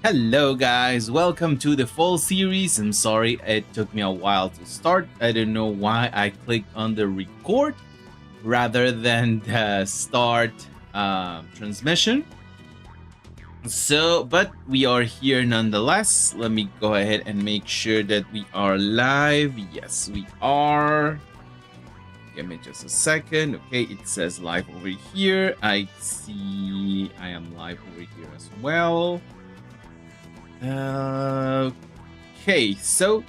Hello guys, welcome to the fall series. I'm sorry it took me a while to start. I don't know why I clicked on the record rather than the start transmission. But we are here nonetheless. Let me go ahead and make sure that we are live. Yes, we are. Give me just a second. Okay, it says live over here. I see I am live over here as well. Okay, so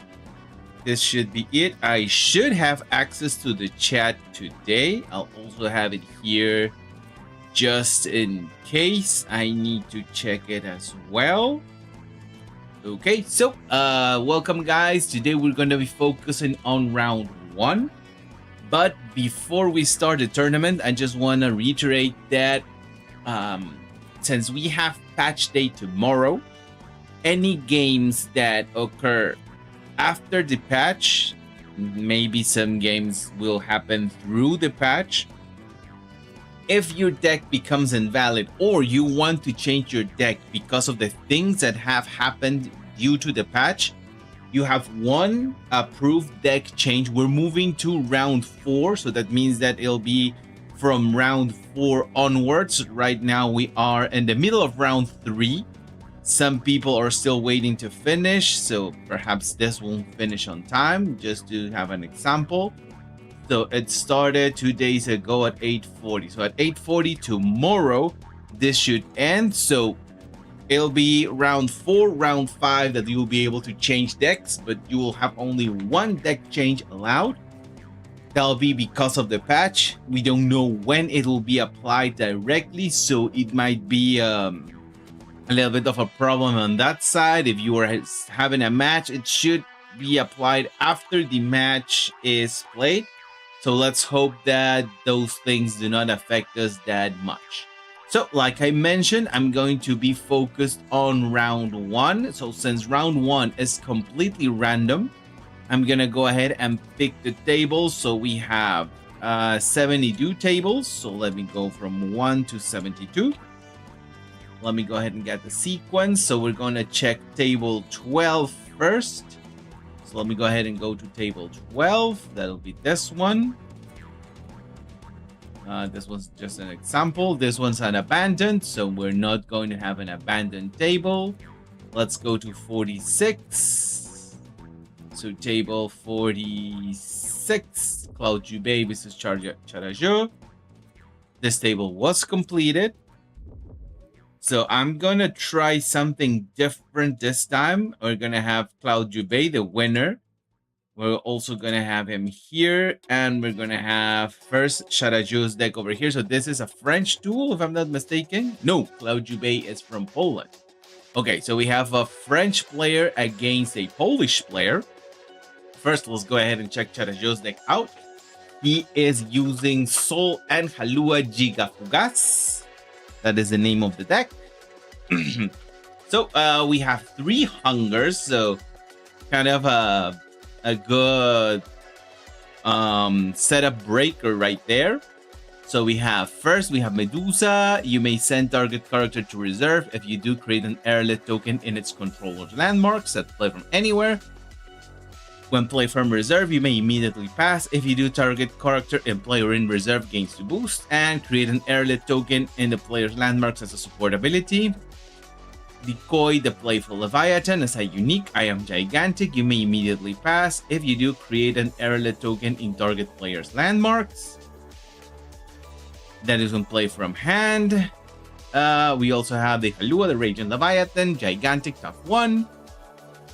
this should be it. I should have access to the chat today. I'll also have it here just in case I need to check it as well. Okay, so welcome guys. Today we're going to be focusing on round 1. But before we start the tournament, I just want to reiterate that since we have patch day tomorrow, any games that occur after the patch, maybe some games will happen through the patch. If your deck becomes invalid or you want to change your deck because of the things that have happened due to the patch, you have one approved deck change. We're moving to round 4, so that means that it'll be from round 4 onwards. Right now we are in the middle of round 3. Some people are still waiting to finish, so perhaps this won't finish on time, just to have an example. So it started 2 days ago at 8:40. So at 8:40 tomorrow, this should end. So it'll be round 4, round 5 that you'll be able to change decks, but you will have only one deck change allowed. That'll be because of the patch. We don't know when it will be applied directly, so it might be a little bit of a problem on that side. If you are having a match, it should be applied after the match is played. So let's hope that those things do not affect us that much. So like I mentioned, I'm going to be focused on round 1. So since round 1 is completely random, I'm gonna go ahead and pick the tables. So we have 72 tables. So let me go from 1 to 72. Let me go ahead and get the sequence. So we're going to check table 12 first. So let me go ahead and go to table 12. That'll be this one. This was just an example. This one's an abandoned, so we're not going to have an abandoned table. Let's go to 46. So table 46, Cloud Jubei versus Charajo. This table was completed. So I'm going to try something different this time. We're going to have Cloud Jubei, the winner. We're also going to have him here. And we're going to have first Sharaju's deck over here. So this is a French duel, if I'm not mistaken. No, Cloud Jubei is from Poland. Okay, so we have a French player against a Polish player. First, let's go ahead and check Sharaju's deck out. He is using Sol and Halua Gigafugas. That is the name of the deck. So we have 3 hungers, so kind of a good setup breaker right there. So we have first, we have Medusa. You may send target character to reserve. If you do, create an airlet token in its controller's landmarks that play from anywhere. When play from reserve, you may immediately pass. If you do, target character in play or in reserve gains 2 boost, and create an airlet token in the player's landmarks as a support ability. Decoy the Playful Leviathan as a unique. I am gigantic. You may immediately pass. If you do, create an airlet token in target player's landmarks. That is when play from hand. We also have the Halua, the Raging Leviathan, gigantic, tough 1.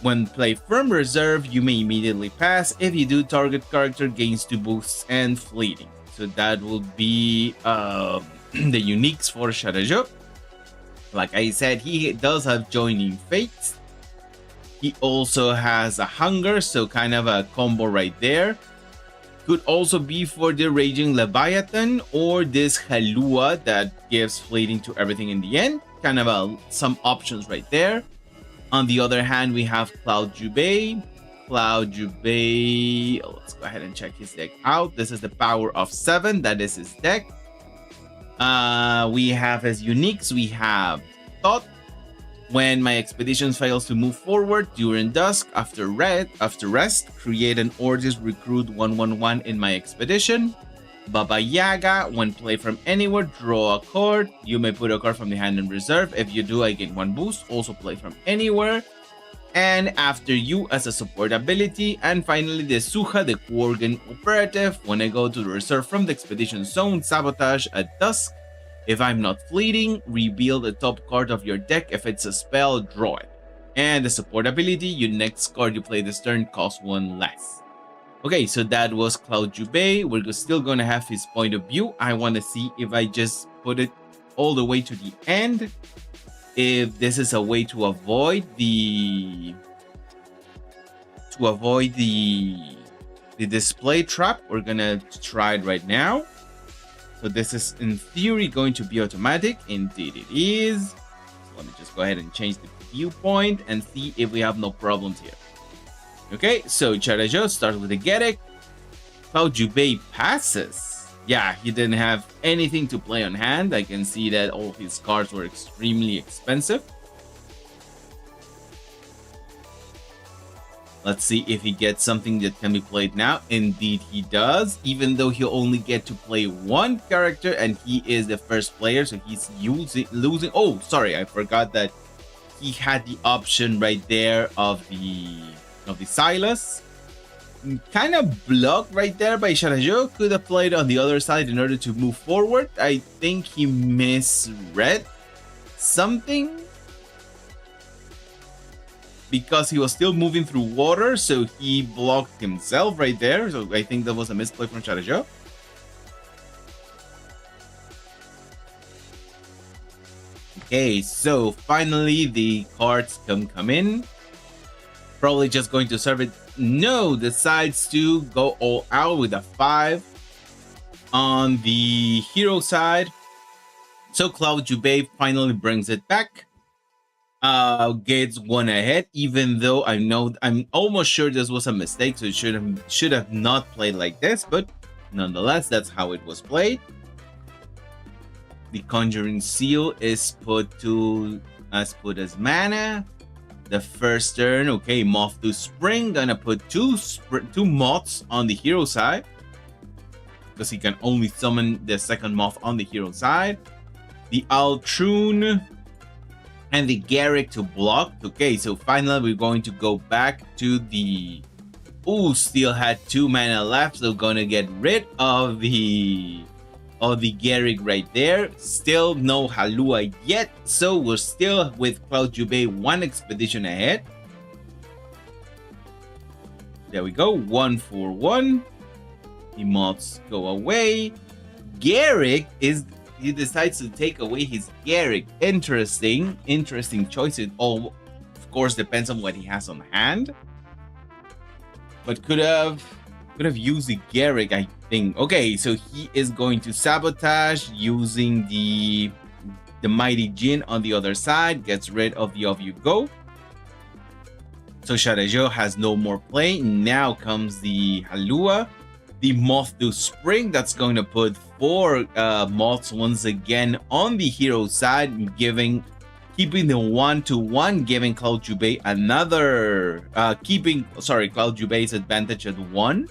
When play from reserve, you may immediately pass. If you do, target character gains 2 boosts and fleeting. So that will be the uniques for Sharajo. Like I said, he does have Joining Fates. He also has a Hunger, so kind of a combo right there. Could also be for the Raging Leviathan or this Halua that gives fleeting to everything in the end. Kind of some options right there. On the other hand, we have Cloud Jubei. Cloud Jubei, let's go ahead and check his deck out. This is the power of 7. That is his deck. We have as uniques, we have Thought, When my expedition fails to move forward during dusk after rest, create an Ordis recruit 111 in my expedition. Baba Yaga, when play from anywhere, draw a card. You may put a card from the hand in reserve. If you do, I get 1 boost. Also play from anywhere. And after you as a support ability. And finally, the Suha, the Quargan operative. When I go to the reserve from the expedition zone, sabotage at dusk. If I'm not fleeting, reveal the top card of your deck. If it's a spell, draw it. And the support ability, your next card you play this turn costs 1 less. Okay, so that was Cloud Jubei. We're still going to have his point of view. I want to see if I just put it all the way to the end. If this is a way to avoid the display trap. We're going to try it right now. So this is in theory going to be automatic. Indeed it is. So let me just go ahead and change the viewpoint and see if we have no problems here. Okay, so Charajo starts with the Gerik. Cloud Jubei passes. Yeah, he didn't have anything to play on hand. I can see that all his cards were extremely expensive. Let's see if he gets something that can be played now. Indeed, he does, even though he'll only get to play 1 character and he is the first player, so he's losing. Oh, sorry, I forgot that he had the option right there of the Silas. Kind of blocked right there by Sharajo. Could have played on the other side in order to move forward. I think he misread something, because he was still moving through water, so he blocked himself right there. So I think that was a misplay from Charajo. Okay, so finally the cards come in. Probably just going to serve it. No, decides to go all out with a 5 on the hero side. So Cloud Jubei finally brings it back. Gets 1 ahead, even though I'm almost sure this was a mistake, so it should have not played like this, but nonetheless, that's how it was played. The Conjuring Seal is put as mana. The first turn, okay, Moth to Spring, gonna put two moths on the hero side, because he can only summon the second moth on the hero side. The Altrune and the Garrick to block. Okay, so finally we're going to go back to the... Ooh, still had 2 mana left, so gonna get rid of the Garrick right there. Still no Halua yet, so we're still with Cloud Jubei 1 expedition ahead. There we go, 1 for 1. The moths go away. Garrick he decides to take away his Garrick. Interesting choice. It all, of course, depends on what he has on hand. But could have used the Garrick, I think. Okay, so he is going to sabotage using the Mighty Jin on the other side. Gets rid of the Off You Go. So Sharajo has no more play. Now comes the Halua. The Moth to Spring, that's going to put 4 moths once again on the hero side, keeping the 1/1, giving Cloud Jubei another Cloud Jubei's advantage at 1.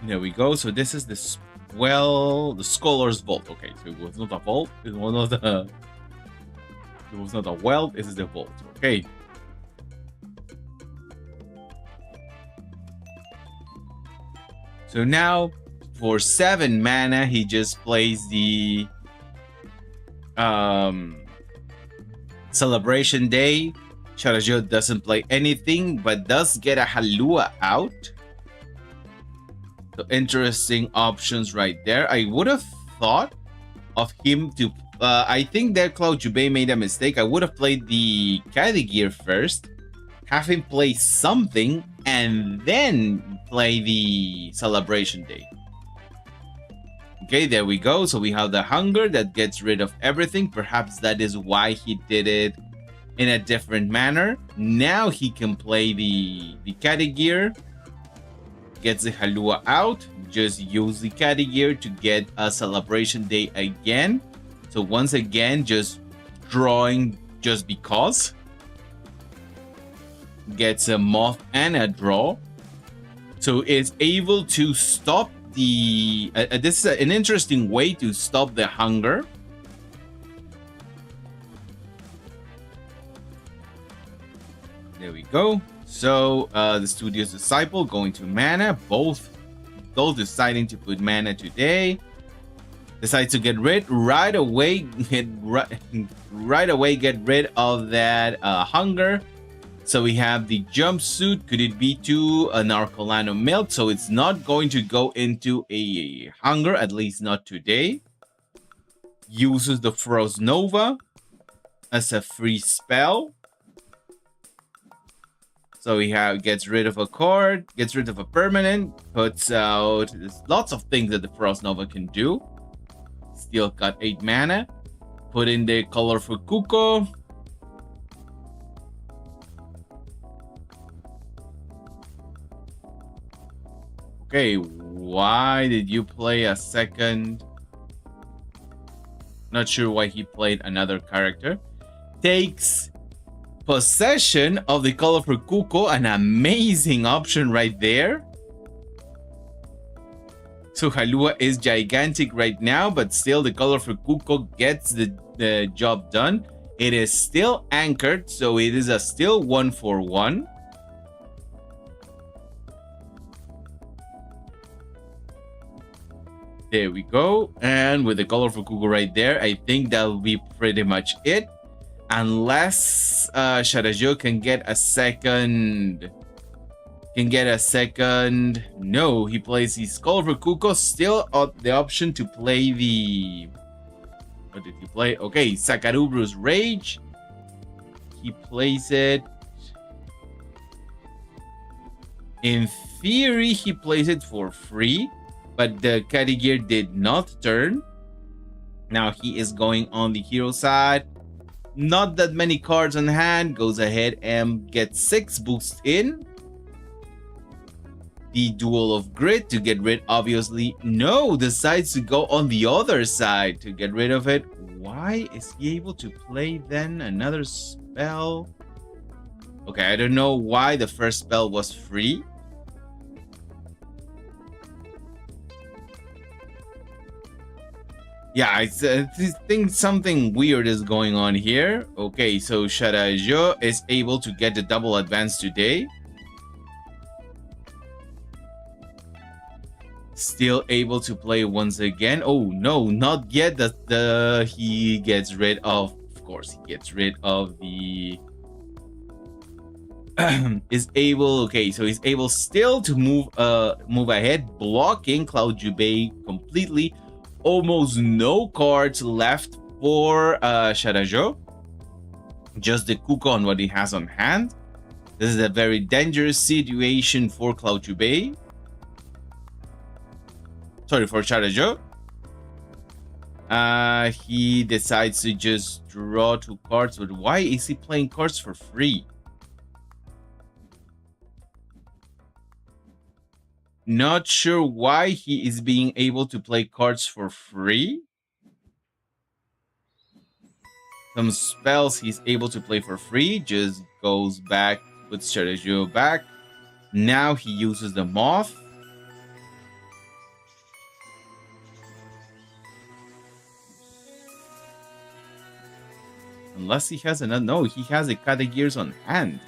There we go. So this is the Scholar's Vault. Okay, so it was not a vault. It was not a well. This is the vault. Okay. So now, for 7 mana, he just plays the Celebration Day. Sharajo doesn't play anything, but does get a Halua out. So interesting options right there. I would have thought of him to... I think that Cloud Jubei made a mistake. I would have played the Caddy Gear first, have him play something, and then play the Celebration Day. Okay, there we go. So we have the Hunger that gets rid of everything. Perhaps that is why he did it in a different manner. Now he can play the Caddy Gear. Gets the Halua out. Just use the Caddy Gear to get a Celebration Day again. So once again, just drawing just because. Gets a moth and a draw. So it's able to stop the... this is an interesting way to stop the hunger. There we go. So the Studio's Disciple going to mana. Both deciding to put mana today. Decides to get rid right away. Right away get rid of that hunger. So we have the jumpsuit. Could it be to an Arcolano milk? So it's not going to go into a hunger, at least not today. Uses the Frost Nova as a free spell. So he gets rid of a card, gets rid of a permanent, puts out... There's lots of things that the Frost Nova can do. Still got 8 mana. Put in the colorful Kuko. Okay, why did you play a second? Not sure why he played another character. Takes possession of the colorful Kuko, an amazing option right there. So Halua is gigantic right now, but still the colorful Kuko gets the job done. It is still anchored, so it is a still 1/1. There we go. And with the colorful Kuko right there, I think that'll be pretty much it. Unless Sharajo can get a second... No, he plays his colorful Kuko. Still the option to play the... What did he play? Okay, Sakarubru's Rage. He plays it... In theory, he plays it for free. But the Kadigir did not turn. Now he is going on the hero side. Not that many cards on hand. Goes ahead and gets 6 boosts in. The Duel of Grit to get rid, obviously. No, decides to go on the other side to get rid of it. Why is he able to play then another spell? Okay, I don't know why the first spell was free. Yeah, I think something weird is going on here. Okay, so Sharajo is able to get the double advance today. Still able to play once again. Oh no, not yet. He gets rid of course, he gets rid of the... is able... Okay, so he's able still to move ahead, blocking Cloud Jubei completely. Almost no cards left for Sharajo. Just the Kuko on what he has on hand. This is a very dangerous situation for Cloud Jubei. Sorry, for Sharajo. He decides to just draw 2 cards, but why is he playing cards for free? Not sure why he is being able to play cards for free. Some spells he's able to play for free. Just goes back, puts Sharajo back. Now he uses the Moth. Unless he has another... No, he has a Kadegears on hand.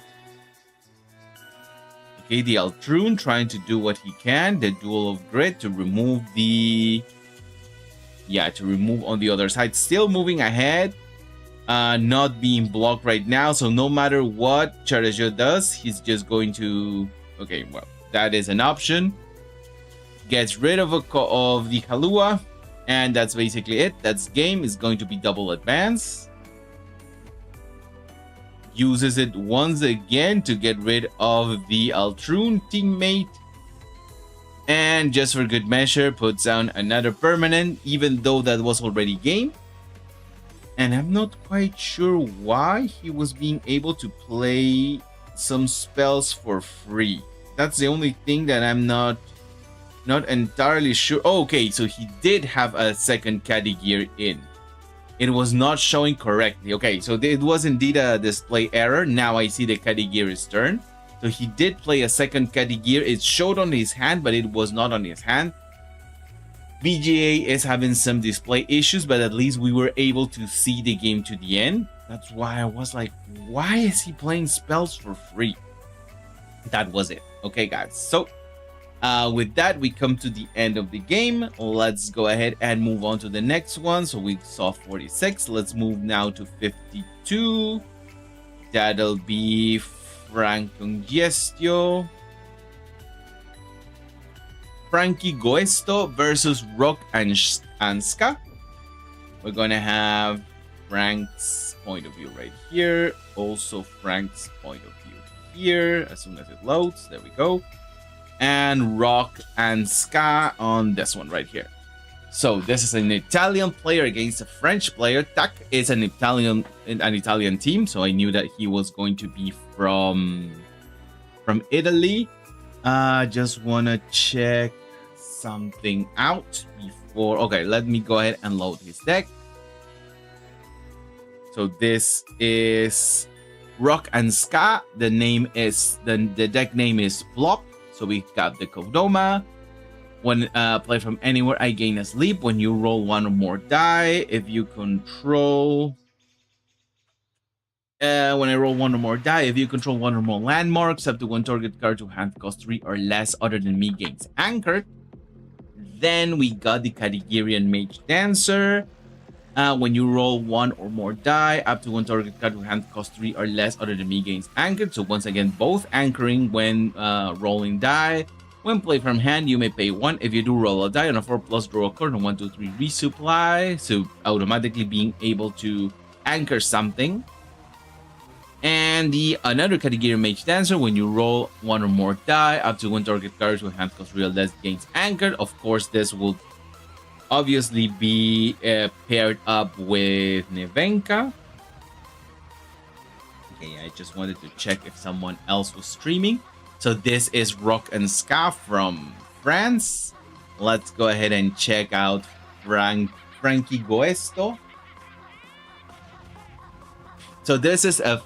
Okay, the Altrune trying to do what he can. The Duel of Grit to remove the... Yeah, to remove on the other side. Still moving ahead. Not being blocked right now. So no matter what Sharajo does, he's just going to... Okay, well, that is an option. Gets rid of the Halua. And that's basically it. That's game. Is going to be double advance. Uses it once again to get rid of the Altrune teammate. And just for good measure, puts down another permanent, even though that was already game. And I'm not quite sure why he was being able to play some spells for free. That's the only thing that I'm not entirely sure. Oh, okay, so he did have a second Kadigir in it was not showing correctly. Okay, so it was indeed a display error. Now I see the Kadigiri's turn. So he did play a second Kadigir. It showed on his hand, but it was not on his hand. VGA is having some display issues, but at least we were able to see the game to the end. That's why I was like, why is he playing spells for free? That was it. Okay, guys. So with that, we come to the end of the game. Let's go ahead and move on to the next one. So we saw 46. Let's move now to 52. That'll be Frankie Goesto versus Rock and Ska. We're gonna have Frank's point of view right here. Also Frank's point of view here. As soon as it loads, there we go. And Rock and Ska on this one right here. So this is an Italian player against a French player. Tak is an Italian team, so I knew that he was going to be from Italy. Just wanna check something out before. Okay, let me go ahead and load his deck. So this is Rock and Ska. The name is the deck name is Plop. So we got the Kodoma. When play from anywhere, I gain a sleep. When you roll one or more die, if you control. When I roll one or more die, if you control one or more landmarks, up to one target card to hand cost 3 or less other than me gains anchored. Then we got the Kadigirian Mage Dancer. When you roll one or more die, up to one target card to hand cost 3 or less other than me gains anchored. So once again, both anchoring when rolling die. When played from hand, you may pay 1. If you do roll a die on a 4+, draw a card on 1, 2, 3, resupply. So automatically being able to anchor something. And the another Kadigiri Mage Dancer, when you roll one or more die, up to one target card to hand cost 3 or less gains anchored. Of course, this will obviously be paired up with Nevenka. Okay, I just wanted to check if someone else was streaming. So this is Rock and Ska from France. Let's go ahead and check out Frankie Goesto. So this is a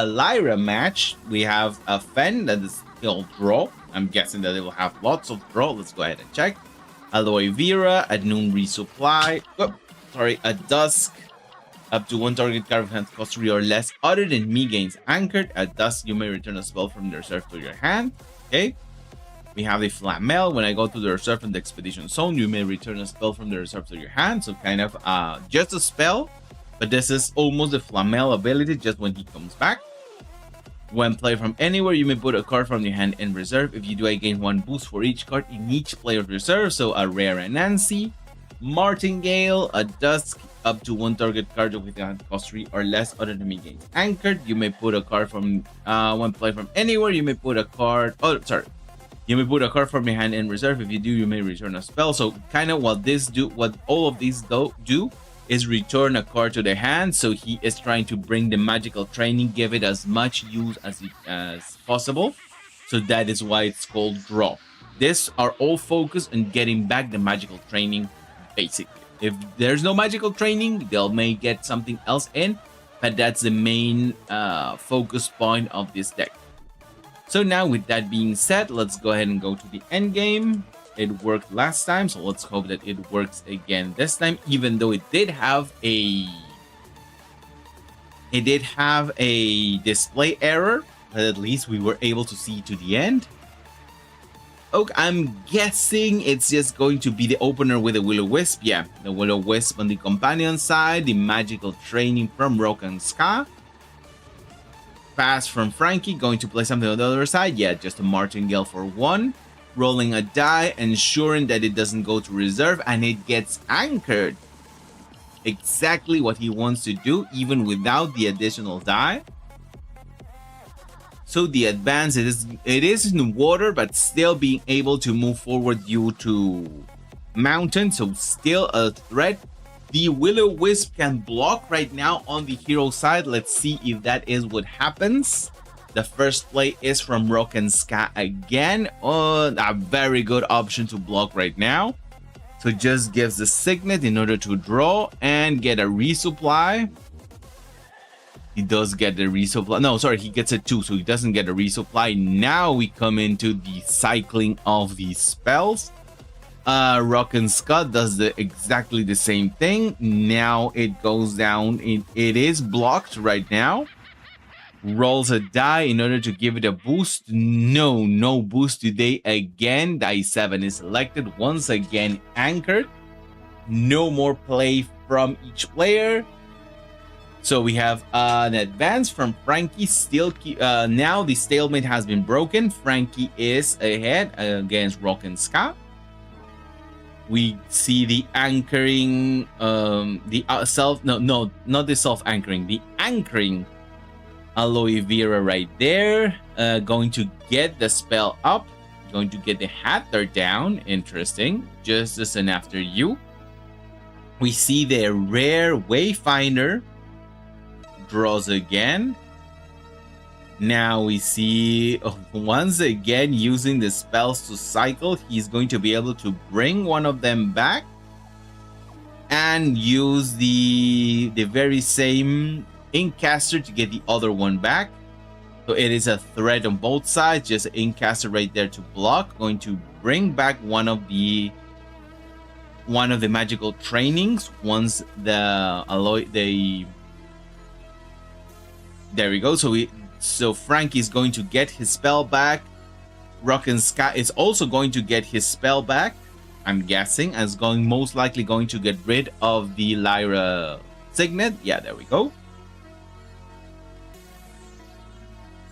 Lyra match. We have a Fen that is still draw. I'm guessing that it will have lots of draw. Let's go ahead and check. Aloe Vera, at noon resupply. Oh, sorry, at dusk. Up to one target card of hand cost 3 or less other than me gains anchored. At dusk, you may return a spell from the reserve to your hand. Okay. We have the Flamel. When I go to the reserve in the expedition zone, you may return a spell from the reserve to your hand. So kind of just a spell. But this is almost the Flamel ability just when he comes back. When played from anywhere, you may put a card from your hand in reserve. If you do, I gain 1 boost for each card in each player's reserve. So a Rare Nancy, Martingale, a Dusk, up to one target card with hand cost 3 or less other than me gains anchored. You may put a card from when played from anywhere. You may put a card. Oh, sorry. You may put a card from your hand in reserve. If you do, you may return a spell. So kind of what all of these do is return a card to the hand. So he is trying to bring the magical training, give it as much use as possible. So that is why it's called draw. These are all focused on getting back the magical training, basically. If there's no magical training, they'll may get something else in, but that's the main focus point of this deck. So now with that being said, let's go ahead and go to the end game. It worked last time, so let's hope that it works again this time, even though it did have a display error, but at least we were able to see to the end. Okay, I'm guessing it's just going to be the opener with the Will-O-Wisp. Yeah, the Will-O-Wisp on the companion side, the magical training from Rock and Ska. Pass from Frankie, going to play something on the other side. Yeah, just a Martingale for 1. Rolling a die, ensuring that it doesn't go to reserve and it gets anchored. Exactly what he wants to do, even without the additional die. So the advance, it is in water, but still being able to move forward due to mountain. So still a threat. The Will-O-Wisp can block right now on the hero side. Let's see if that is what happens. The first play is from Rock and Ska again. A very good option to block right now. So just gives the signet in order to draw and get a resupply. He does get the resupply. No, sorry, he gets a 2, so he doesn't get a resupply. Now we come into the cycling of the spells. Rock and Scott does exactly the same thing. Now it goes down. It is blocked right now. Rolls a die in order to give it a boost. No boost today again. Die 7 is selected. Once again anchored. No more play from each player. So we have an advance from Frankie. Still, now the stalemate has been broken. Frankie is ahead against Rock and Scott. We see the anchoring, not the self-anchoring, the anchoring Aloe Vera right there. Going to get the spell up, going to get the Hatter down. Interesting. Just as an after you. We see the rare Wayfinder draws again. Now we see once again using the spells to cycle. He's going to be able to bring one of them back and use the very same Inkcaster to get the other one back. So it is a threat on both sides. Just Inkcaster right there to block. Going to bring back one of the magical trainings once the alloy there we go. So Frankie is going to get his spell back. Rock and Scott is also going to get his spell back, I'm guessing, as most likely going to get rid of the Lyra Signet. Yeah, there we go.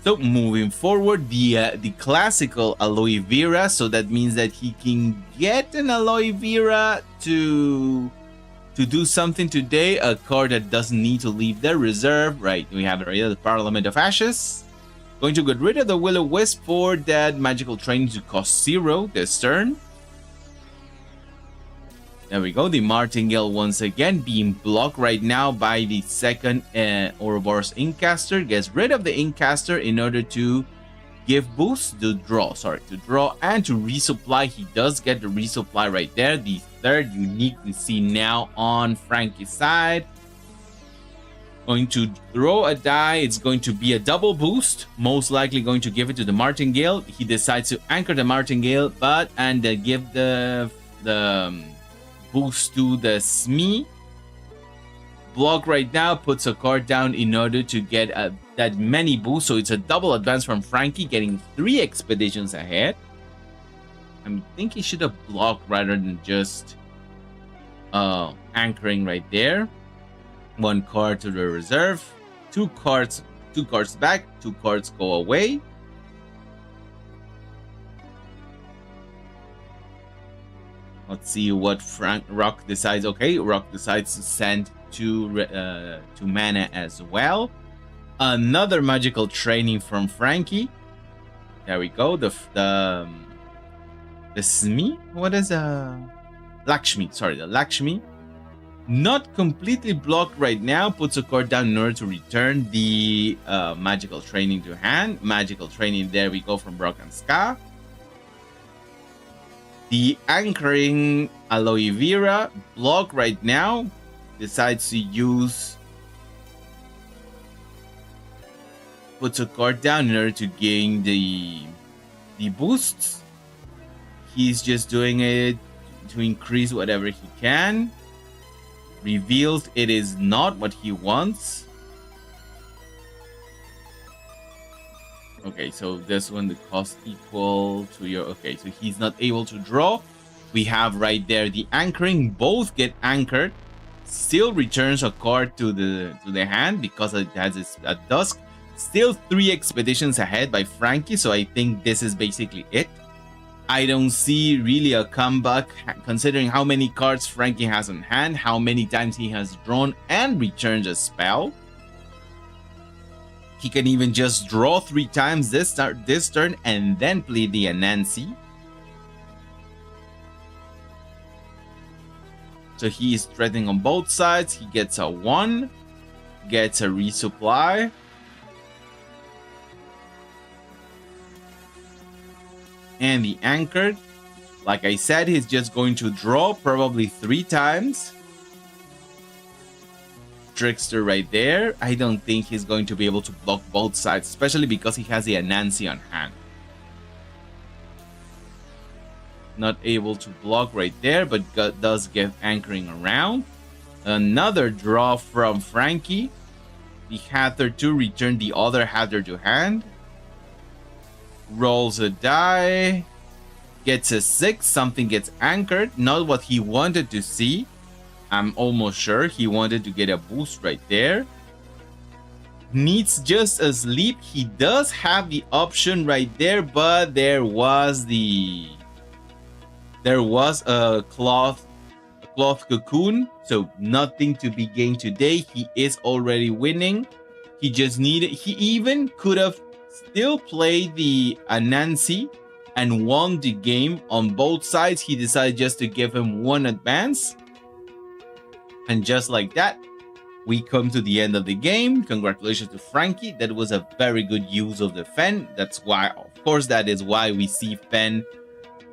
So moving forward, the classical Aloe Vera. So that means that he can get an Aloe Vera to do something today. A card that doesn't need to leave their reserve. Right, we have it right here, the Parliament of Ashes. Going to get rid of the Will-O-Wisp for that magical training to cost 0 this turn. There we go. The Martingale once again being blocked right now by the second Ouroboros Inkcaster. Gets rid of the Inkcaster in order to give boost to draw. To draw and to resupply. He does get the resupply right there. The third unique we see now on Frankie's side. Going to throw a die. It's going to be a double boost. Most likely going to give it to the Martingale. He decides to anchor the Martingale, and give the boost to the Smee. Block right now, puts a card down in order to get that many boosts. So it's a double advance from Frankie, getting 3 expeditions ahead. I think he should have blocked rather than just anchoring right there. 1 card to the reserve. 2 cards back. 2 cards go away. Let's see what Rock decides. Okay, Rock decides to send to mana as well. Another magical training from Frankie. There we go. The Smee. What is Lakshmi? Sorry, the Lakshmi. Not completely blocked right now. Puts a card down in order to return the magical training to hand. Magical training. There we go from Rock and Ska. The anchoring Aloe Vera block right now. Decides to use. Puts a card down in order to gain the boosts. He's just doing it to increase whatever he can. Reveals it is not what he wants. Okay, so this one, the cost equal to your... Okay, so he's not able to draw. We have right there the anchoring. Both get anchored. Still returns a card to the hand because it has a dusk. Still 3 expeditions ahead by Frankie, so I think this is basically it. I don't see really a comeback considering how many cards Frankie has on hand, how many times he has drawn and returned a spell. He can even just draw 3 times this turn and then play the Anansi. So he is threatening on both sides. He gets a 1, gets a resupply. And the anchored Like I said, he's just going to draw probably 3 times. Trickster right there. I don't think he's going to be able to block both sides, especially because he has the Anansi on hand. Not able to block right there, but does get anchoring around. Another draw from Frankie. The Hatter to return the other Hatter to hand. Rolls a die. Gets a 6. Something gets anchored. Not what he wanted to see. I'm almost sure he wanted to get a boost right there. Needs just a sleep. He does have the option right there, but there was a cloth cocoon, so nothing to be gained today. He is already winning. He even could have still played the Anansi and won the game on both sides. He decided just to give him one advance. And just like that, we come to the end of the game. Congratulations to Frankie. That was a very good use of the Fen. That's why, of course, that is why we see Fen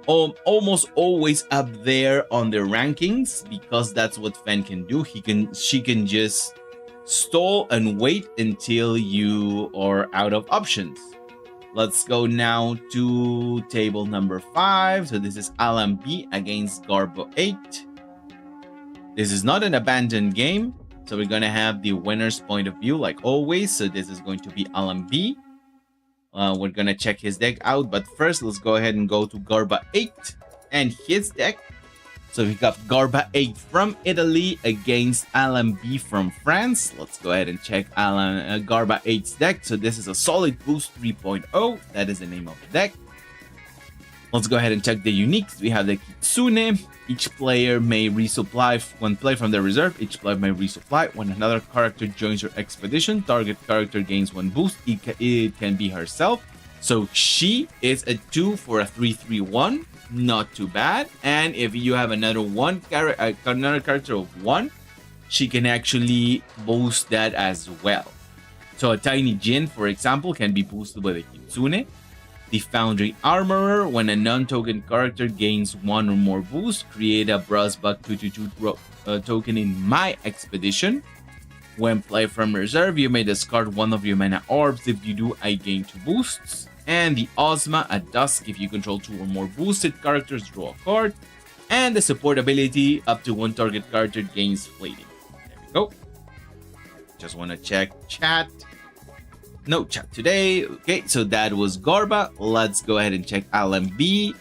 almost always up there on the rankings, because that's what Fen can do. She can just stall and wait until you are out of options. Let's go now to table number 5. So this is Alan B against Garbo 8. This is not an abandoned game, so we're gonna have the winner's point of view like always. So this is going to be Alan B. We're gonna check his deck out, but first let's go ahead and go to Garba 8 and his deck. So we got Garba 8 from Italy against Alan B from France. Let's go ahead and check Garba 8's deck. So this is a Solid Boost 3.0. That is the name of the deck. Let's go ahead and check the uniques. We have the Kitsune. Each player may resupply one play from their reserve. Each player may resupply. When another character joins your expedition, target character gains 1 boost. It can be herself. So she is a 2 for a 3/3/1. Not too bad. And if you have another character of 1, she can actually boost that as well. So a Tiny Jin, for example, can be boosted by the Kitsune. The Foundry Armorer, when a non-token character gains 1 or more boost, create a Brasbach 2/2 token in my expedition. When played from reserve, you may discard 1 of your mana orbs. If you do, I gain 2 boosts. And the Ozma at dusk, if you control 2 or more boosted characters, draw a card. And the support ability, up to 1 target character gains fleeting. There we go. Just want to check chat. No chat today. Okay, so that was Garba. Let's go ahead and check Alan B.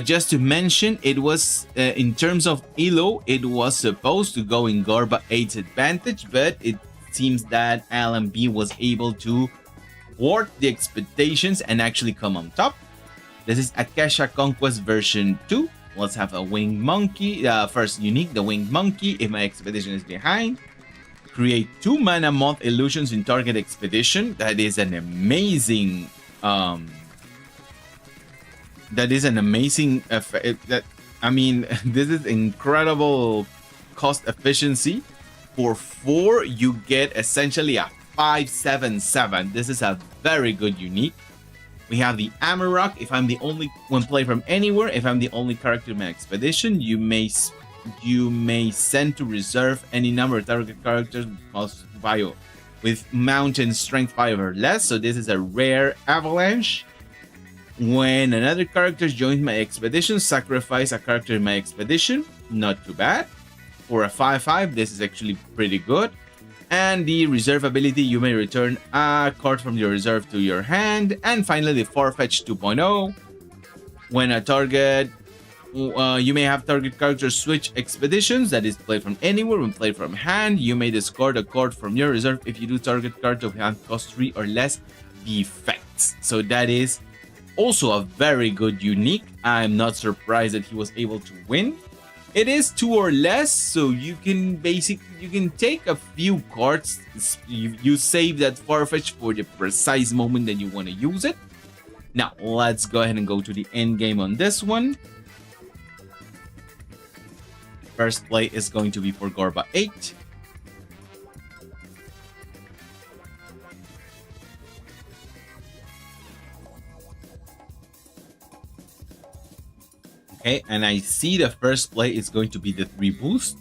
Just to mention, it was in terms of elo, it was supposed to go in Garba 8's advantage, but it seems that Alan B was able to thwart the expectations and actually come on top. This is Akasha Conquest version 2. Let's have a winged monkey. First unique, the winged monkey. If my expedition is behind, create 2 mana moth illusions in target expedition. That is an amazing effect. This is incredible cost efficiency. For 4, you get essentially a 5/7/7. This is a very good unique. We have the Amarok. If I'm the only one play from anywhere, if I'm the only character in my expedition, you may send to reserve any number of target characters with mountain strength 5 or less. So this is a rare avalanche. When another character joins my expedition, sacrifice a character in my expedition. Not too bad. For a 5/5, this is actually pretty good. And the reserve ability, you may return a card from your reserve to your hand. And finally, the Farfetch 2.0. When a target, you may have target characters switch expeditions. That is played from anywhere. When played from hand, you may discard a card from your reserve. If you do, target card of hand cost 3 or less defects. So that is also a very good unique. I'm not surprised that he was able to win. It is 2 or less, so you can take a few cards. You save that Farfetch for the precise moment that you want to use it. Now, let's go ahead and go to the end game on this one. First play is going to be for Garba 8. Okay, and I see the first play is going to be the 3 boosts.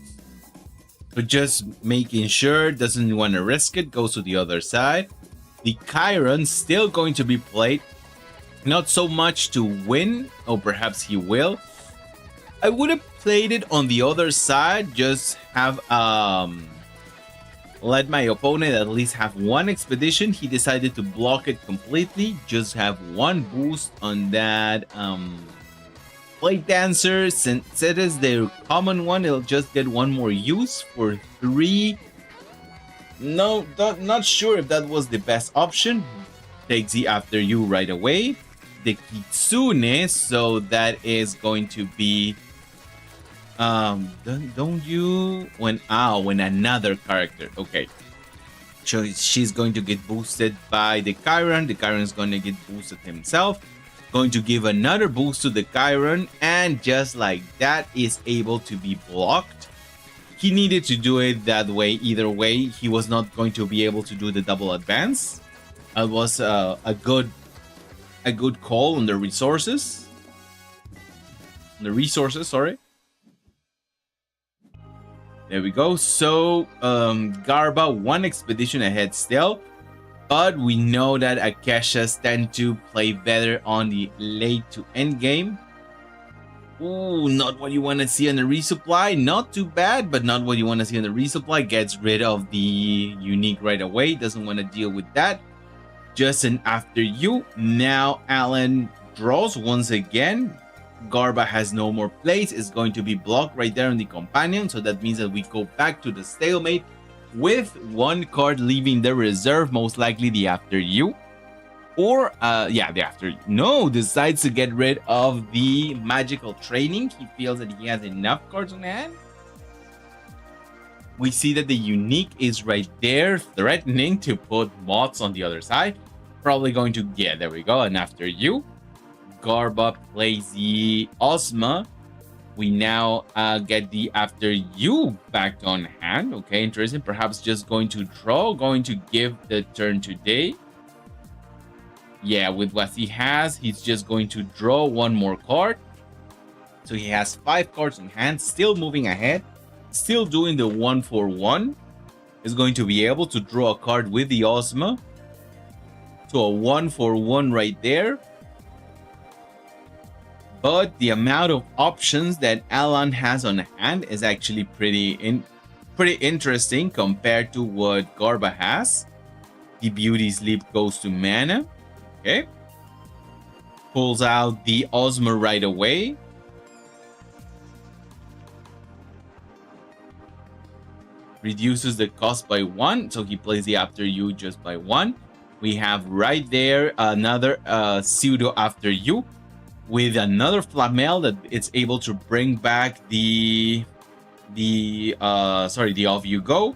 So just making sure, doesn't want to risk it, goes to the other side. The Chiron still going to be played. Not so much to win, or perhaps he will. I would have played it on the other side, just have let my opponent at least have one expedition. He decided to block it completely, just have one boost on that Blade Dancer. Since it is the common one, it'll just get one more use for 3. No, not sure if that was the best option. Takes the after you right away. The Kitsune, so that is going to be don't you when another character. Okay, so she's going to get boosted by the Chiron. The Chiron is going to get boosted himself, going to give another boost to the Chiron, and just like that is able to be blocked. He needed to do it that way. Either way, he was not going to be able to do the double advance. It was a good call on the resources. Sorry. There we go. So Garba one expedition ahead still, but we know that Akashas tend to play better on the late to end game. Ooh, not what you want to see on the resupply. Not too bad, but not what you want to see on the resupply. Gets rid of the unique right away. Doesn't want to deal with that. Just an after you. Now Alan draws once again. Garba has no more plays. It's going to be blocked right there on the companion. So that means that we go back to the stalemate with one card leaving the reserve, most likely the after you. Or, the after no, decides to get rid of the magical training. He feels that he has enough cards on hand. We see that the unique is right there, threatening to put moths on the other side. Probably going to, there we go, and after you. Garba plays the Ozma. We now get the after you back on hand. Okay, interesting. Perhaps just going to draw, going to give the turn today. Yeah, with what he has, he's just going to draw one more card. So he has 5 cards in hand, still moving ahead, still doing the 1-for-1. Is going to be able to draw a card with the Ozma. So a 1-for-1 right there. But the amount of options that Alan has on hand is actually pretty interesting compared to what Garba has. The Beauty Sleep goes to mana. Okay. Pulls out the Ozma right away. Reduces the cost by 1. So he plays the after you just by 1. We have right there another pseudo after you with another Flamel that it's able to bring back the Off You Go.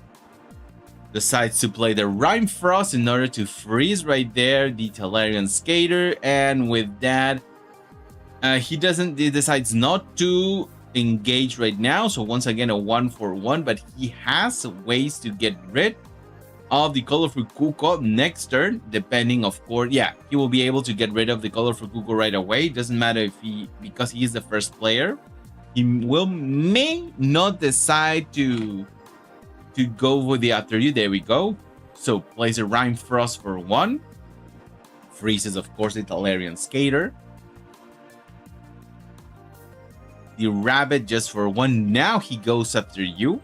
Decides to play the Rime Frost in order to freeze right there the Talarian Skater, and with that he decides not to engage right now. So once again a 1-for-1, but he has ways to get rid of the Colorful Kuko next turn, depending, of course. Yeah, he will be able to get rid of the Colorful Kuko right away. Doesn't matter if because he is the first player, he may not decide to go with the after you. There we go. So plays a Rime Frost for 1. Freezes, of course, the Talarian Skater. The Rabbit just for 1. Now he goes after you.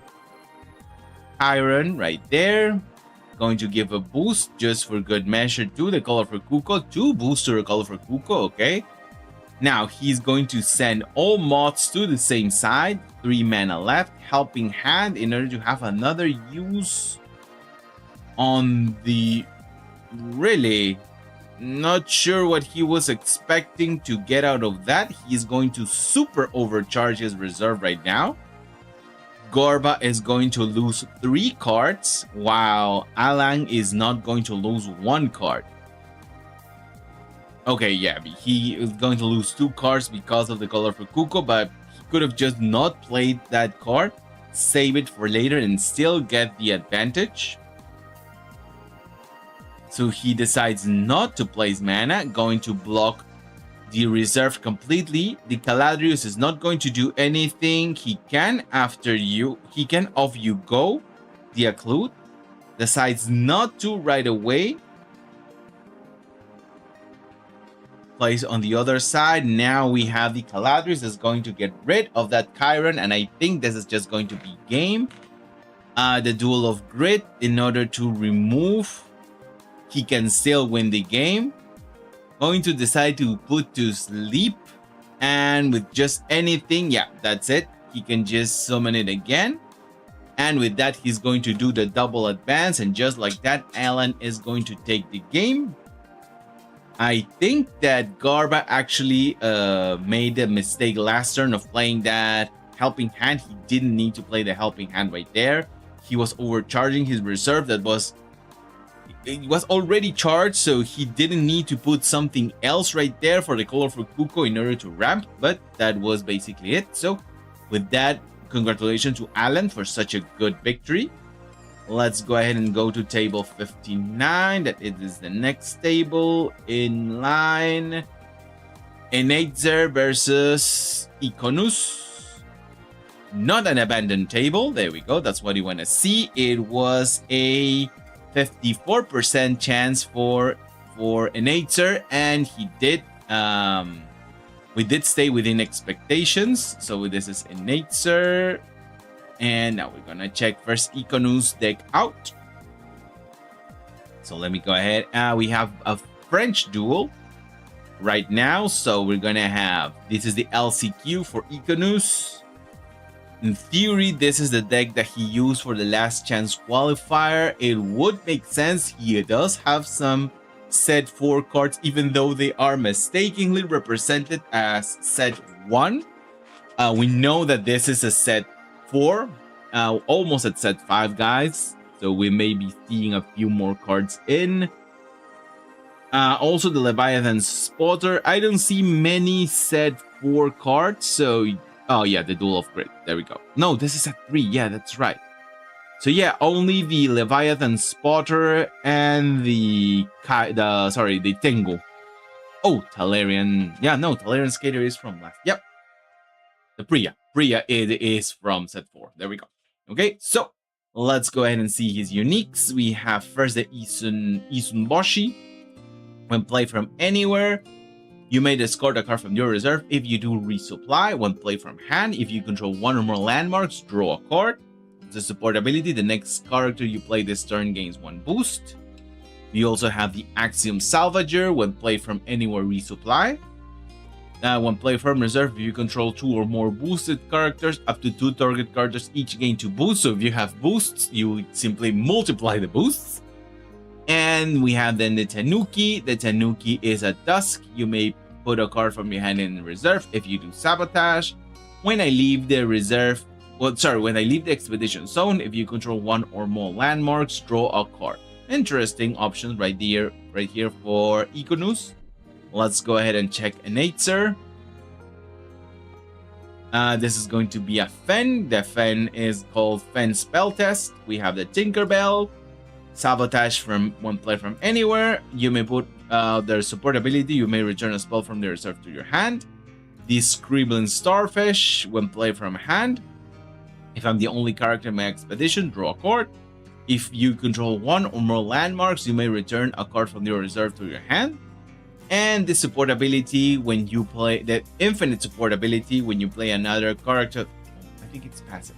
Chiron right there. Going to give a boost just for good measure to the Colorful Kuko. 2 boosts to the Colorful Kuko, okay? Now he's going to send all moths to the same side. 3 mana left. Helping Hand in order to have another use on the... Really not sure what he was expecting to get out of that. He's going to super overcharge his reserve right now. Garba is going to lose 3 cards, while Alang is not going to lose 1 card. Okay, yeah, he is going to lose 2 cards because of the Colorful Kuko, but he could have just not played that card, save it for later, and still get the advantage. So he decides not to place mana, going to block the reserve completely. The Caladrius is not going to do anything. He can off you go the occlude. Decides not to right away. Plays on the other side. Now we have the Caladrius that's going to get rid of that Chiron, and I think this is just going to be game. The Duel of Grit, in order to remove, he can still win the game. Going to decide to put to sleep, and with just anything, yeah, that's it. He can just summon it again. And with that, he's going to do the double advance, and just like that, Alan is going to take the game. I think that Garba actually made a mistake last turn of playing that helping hand. He didn't need to play the helping hand right there. He was overcharging his reserve it was already charged, so he didn't need to put something else right there for the colorful Kuko in order to ramp, but that was basically it. So with that, congratulations to Alan for such a good victory. Let's go ahead and go to table 59. That it is the next table in line. Enatzer versus Iconus. Not an abandoned table. There we go. That's what you want to see. It was a 54% chance for Enatzer, and he did. We did stay within expectations. So this is Enatzer. And now we're gonna check first Iconus deck out. So let me go ahead. We have a French duel right now. So we're gonna have, this is the LCQ for Iconus. In theory, this is the deck that he used for the last chance qualifier. It would make sense. He does have some set 4 cards, even though they are mistakenly represented as set 1. We know that this is a set 4, almost at set 5, guys. So we may be seeing a few more cards in. Also the Leviathan Spotter. I don't see many set 4 cards. So, oh yeah, the Duel of Grit. There we go. No, this is at 3. Yeah, that's right. So yeah, only the Leviathan Spotter and the Tengu. Oh, Talarian. Yeah, no, Talarian Skater is from last. Yep. The Priya. Priya is from set 4. There we go. Okay, so let's go ahead and see his uniques. We have first the Isun Boshi. When played from anywhere, you may discard a card from your reserve. If you do, resupply. When played from hand, if you control 1 or more landmarks, draw a card. The support ability, the next character you play this turn gains 1 boost. We also have the Axiom Salvager. When played from anywhere, resupply. When played from reserve, if you control 2 or more boosted characters, up to 2 target characters each gain 2 boosts. So if you have boosts, you simply multiply the boosts. And we have then the Tanuki. The Tanuki is a Dusk. You may put a card from your hand in reserve if you do Sabotage. When I leave the reserve, when I leave the expedition zone, if you control 1 or more landmarks, draw a card. Interesting options right here for Iconus. Let's go ahead and check Enatzer. This is going to be a Fen. The Fen is called Fen Spell Test. We have the Tinkerbell. Sabotage from one play from anywhere. You may put their support ability. You may return a spell from the reserve to your hand. The Scribbling Starfish. When played from hand. If I'm the only character in my expedition, draw a card. If you control 1 or more landmarks, you may return a card from your reserve to your hand. And the support ability, when you play the infinite support ability, when you play another character, I think it's passive.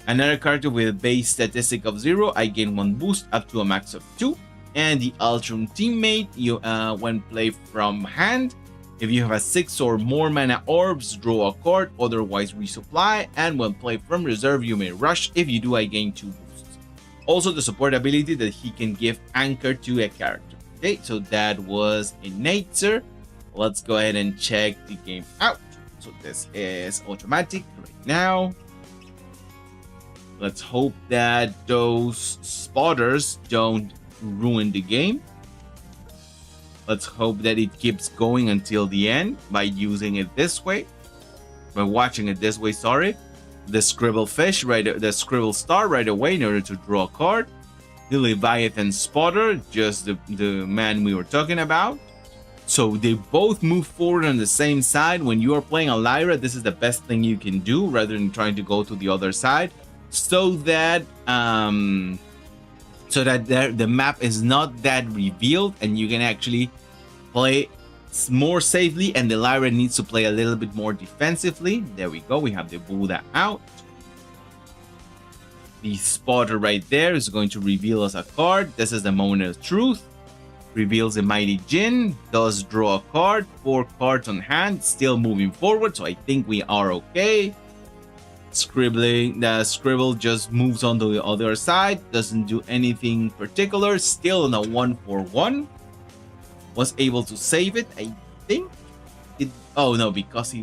Another character with a base statistic of 0, I gain 1 boost up to a max of 2. And the Ultron Teammate, when played from hand, if you have a 6 or more mana orbs, draw a card, otherwise resupply. And when played from reserve, you may rush. If you do, I gain 2 boosts. Also the support ability that he can give anchor to a character. Okay, so that was Enatzer. Let's go ahead and check the game out. So this is automatic right now. Let's hope that those spotters don't ruin the game. Let's hope that it keeps going until the end by using it this way. By watching it this way, sorry. The Scribble Fish, the Scribble Star right away in order to draw a card. The Leviathan Spotter, just the man we were talking about. So they both move forward on the same side. When you are playing a Lyra, this is the best thing you can do rather than trying to go to the other side, so that the map is not that revealed and you can actually play more safely, and the Lyra needs to play a little bit more defensively. There we go. We have the Buddha out. The spotter right there is going to reveal us a card. This is the moment of truth. Reveals a Mighty Jin. Does draw a card. 4 cards on hand. Still moving forward, so I think we are okay. The scribble just moves on to the other side. Doesn't do anything particular. Still on a 1/1. Was able to save it, I think. Oh no, because he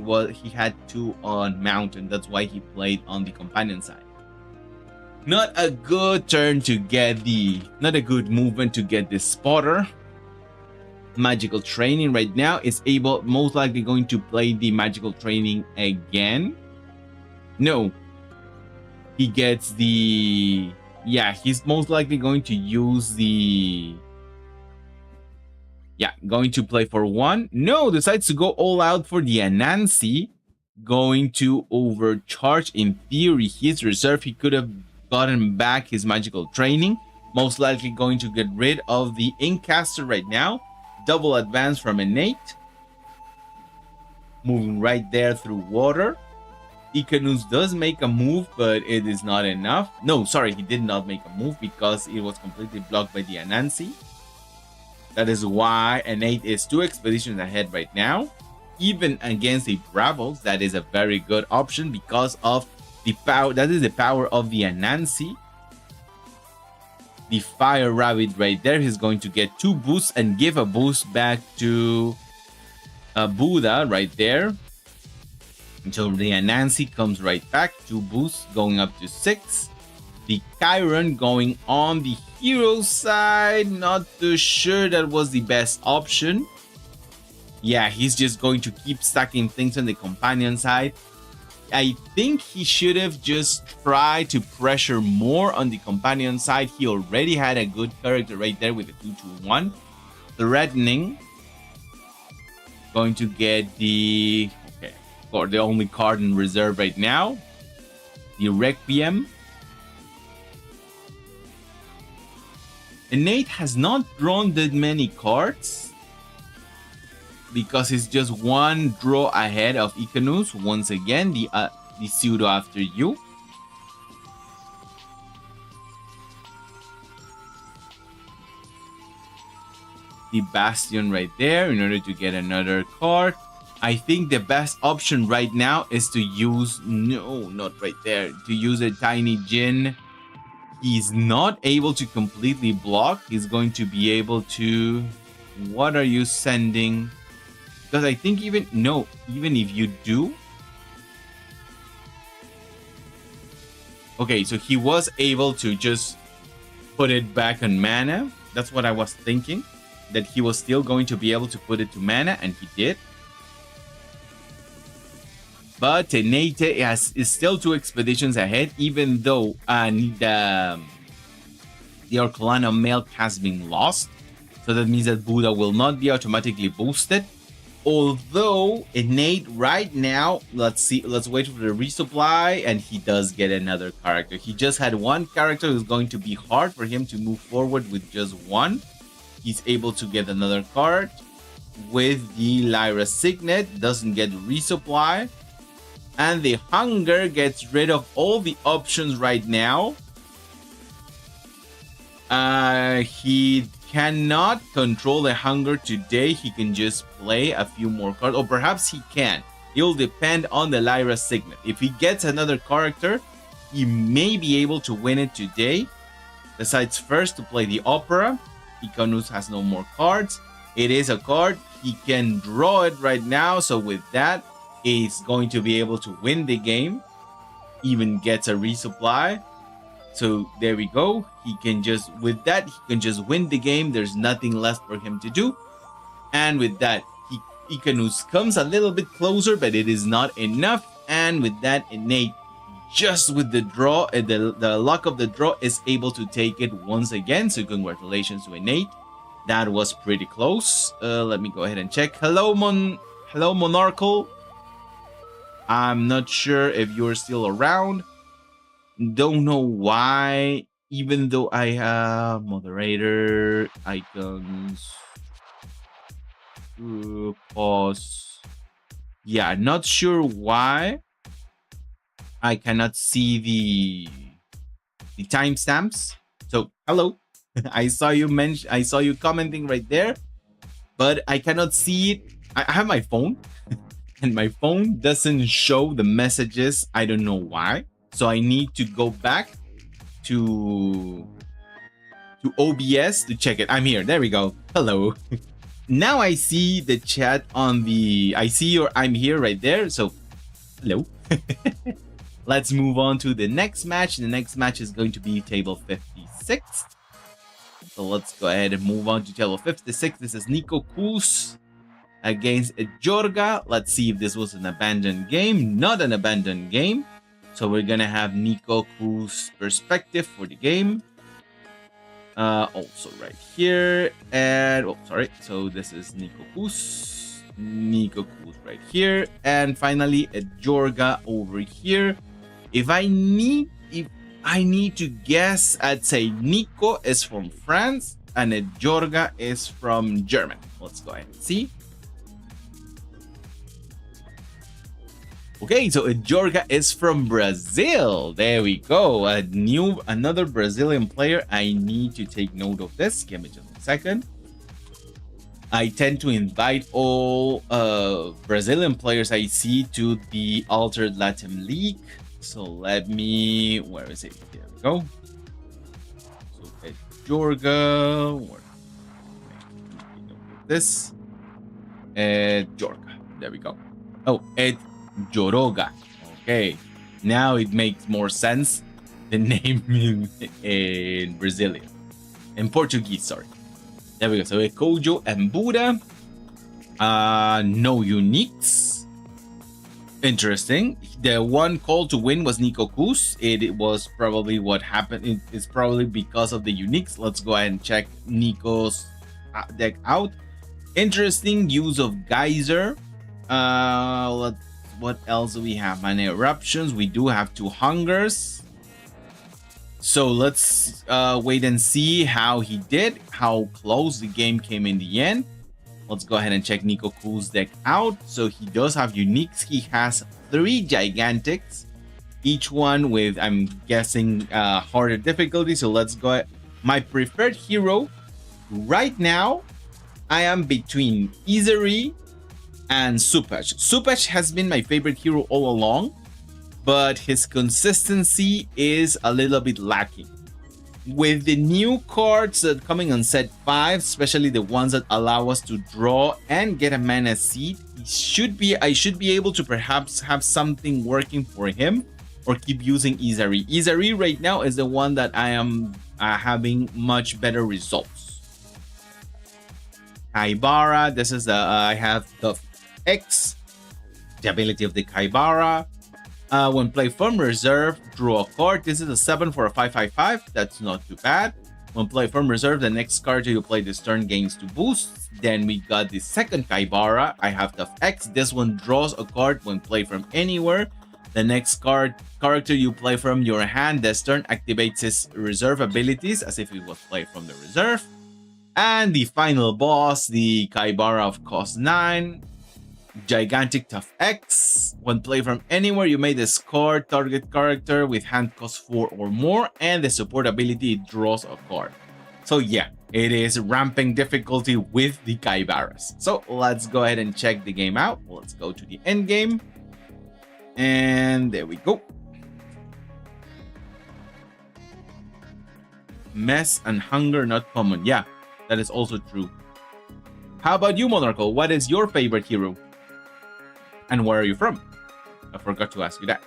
had 2 on mountain. That's why he played on the companion side. Not a good turn to get not a good movement to get the spotter. Magical training right now is most likely going to play the magical training again. No, he gets he's most likely going to use going to play for 1. No, decides to go all out for the Anansi. Going to overcharge. In theory, his reserve, he could have gotten back his magical training. Most likely going to get rid of the Inkcaster right now. Double advance from Innate. Moving right there through water. Icanus does make a move, but it is not enough. No, sorry, he did not make a move because it was completely blocked by the Anansi. That is why Innate is 2 expeditions ahead right now. Even against the Bravos, that is a very good option because of the power. That is the power of the Anansi. The Fire Rabbit right there. He's going to get 2 boosts and give a boost back to Buddha right there. Until the Anansi comes right back. 2 boosts going up to 6. The Chiron going on the hero side. Not too sure that was the best option. Yeah, he's just going to keep stacking things on the companion side. I think he should have just tried to pressure more on the companion side. He already had a good character right there with the 2/1. Threatening. Going to get the only card in reserve right now. The Requiem. Innate has not drawn that many cards because it's just 1 draw ahead of Icanus. Once again, the pseudo after you. The Bastion right there in order to get another card. I think the best option right now is to use... No, not right there. To use a Tiny Jin. He's not able to completely block. He's going to be able to... What are you sending? Because I think even if you do... Okay, so he was able to just put it back on mana. That's what I was thinking. That he was still going to be able to put it to mana, and he did. But Innate is still 2 expeditions ahead, even though the Orcolano Milk has been lost. So that means that Buddha will not be automatically boosted. Although Innate right now, let's wait for the resupply, and he does get another character. He just had 1 character who's going to be hard for him to move forward with just 1. He's able to get another card with the Lyra Signet. Doesn't get resupply. And the Hunger gets rid of all the options right now. He cannot control the Hunger today. He can just play a few more cards. Or perhaps he can. It'll depend on the Lyra Signet. If he gets another character, he may be able to win it today. Decides first to play the Opera. Icanus has no more cards. It is a card. He can draw it right now. So with that, he's going to be able to win the game. Even gets a resupply. So there we go. He can just win the game. There's nothing left for him to do. And with that, Icanus comes a little bit closer, but it is not enough. And with that, Innate, just with the draw, the luck of the draw, is able to take it once again. So congratulations to Innate. That was pretty close. Let me go ahead and check. Hello, Monarchal. I'm not sure if you're still around. Don't know why. Even though I have moderator icons, pause. Yeah, not sure why I cannot see the timestamps. So hello, I saw you commenting right there, but I cannot see it. I have my phone, and my phone doesn't show the messages. I don't know why. So I need to go back to OBS to check it. I'm here. There we go. Hello. Now I see the chat on the. I see your. I'm here right there. So hello. Let's move on to the next match. The next match is going to be table 56. So let's go ahead and move on to table 56. This is Nico Kuz against Jorga. Let's see if this was an abandoned game. Not an abandoned game. So we're going to have Nico Kuz's perspective for the game. Also right here. And, oh, sorry. So this is Nico Kuz. Nico Kuz right here. And finally, Jorga over here. If I need to guess, I'd say Nico is from France and Jorga is from Germany. Let's go ahead and see. Okay, so Jorga is from Brazil. There we go. Another Brazilian player. I need to take note of this. Give me just a second. I tend to invite all Brazilian players I see to the Altered Latin League. So let me, where is it? Here we go. So Jorga, this, Jorga. There we go. Oh, Joroga. Okay, now it makes more sense. The name in Brazilian, in Portuguese, sorry. There we go. So Kojo and Buddha. No uniques. Interesting. The one call to win was Nico Kuz. It was probably what happened. It's probably because of the uniques. Let's go ahead and check Nico's deck out. Interesting use of Geyser. What else do we have? Mana Eruptions. We do have 2 Hungers. So let's wait and see how he did, how close the game came in the end. Let's go ahead and check Nico Kuz's deck out. So he does have uniques. He has 3 Gigantics, each one with, I'm guessing, harder difficulty. So let's go. My preferred hero right now, I am between Izari and Supach. Supach has been my favorite hero all along, but his consistency is a little bit lacking. With the new cards that coming on set 5, especially the ones that allow us to draw and get a mana seed, I should be able to perhaps have something working for him, or keep using Izari. Izari right now is the one that I am having much better results. Kaibara, this is the I have the X, the ability of the Kaibara. When play from reserve, draw a card. This is a 7 for a 5/5/5. That's not too bad. When play from reserve, the next card you play this turn gains 2 boosts. Then we got the second Kaibara. I have the X. This one draws a card when play from anywhere. The next character you play from your hand this turn activates his reserve abilities as if it was played from the reserve. And the final boss, the Kaibara of cost 9. Gigantic Tough X. When played from anywhere, you may discard target character with hand cost 4 or more, and the support ability draws a card. So yeah, it is ramping difficulty with the Kaibaras. So let's go ahead and check the game out. Let's go to the end game. And there we go. Mess and hunger not common. Yeah, that is also true. How about you, Monarchal? What is your favorite hero? And where are you from? I forgot to ask you that.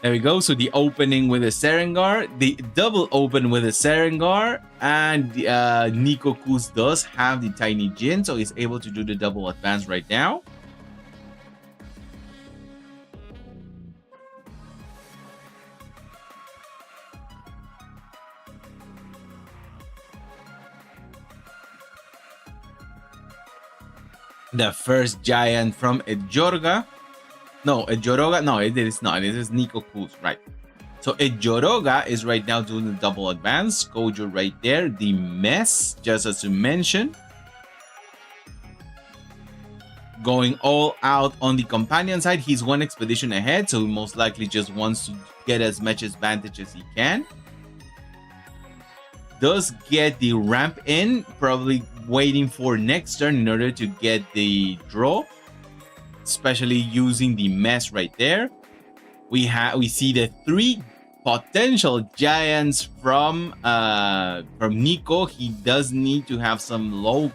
There we go. So the opening with a Serengar, the double open with a Serengar, and Nico Kuz does have the Tiny Jin, so he's able to do the double advance right now. The first giant from Ejorga. No, Ejoroga. No, it is not. It is Nico Cruz, right? So Ejoroga is right now doing the double advance. Kojo right there. The mess, just as you mentioned. Going all out on the companion side. He's one expedition ahead, so he most likely just wants to get as much advantage as he can. Does get the ramp in, probably waiting for next turn in order to get the draw, especially using the mess right there. We see the 3 potential giants from Nico. He does need to have some low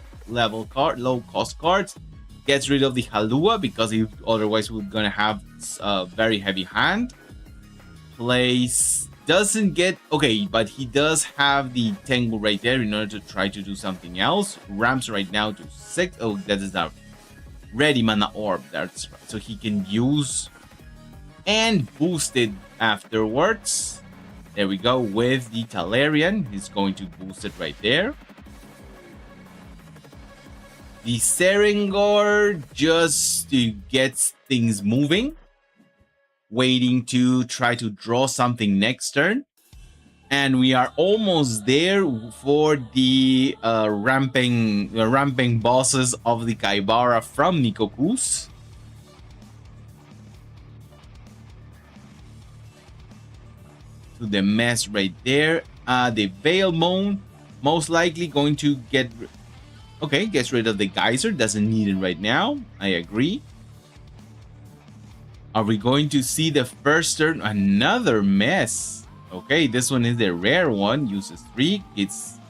cost cards. Gets rid of the Halua because he otherwise we're gonna have a very heavy hand. Plays doesn't get okay, but he does have the Tengu right there in order to try to do something else. Ramps right now to 6. Oh, that is a ready mana orb. That's right. So he can use and boost it afterwards. There we go with the Talarian. He's going to boost it right there. The Serengor just to get things moving. Waiting to try to draw something next turn. And we are almost there for the ramping bosses of the Kaibara from Nico Cruz. To the mess right there. The Veilmoon most likely going to get... Okay, gets rid of the Geyser. Doesn't need it right now. I agree. Are we going to see the first turn? Another mess. Okay, this one is the rare one. Uses 3. Gets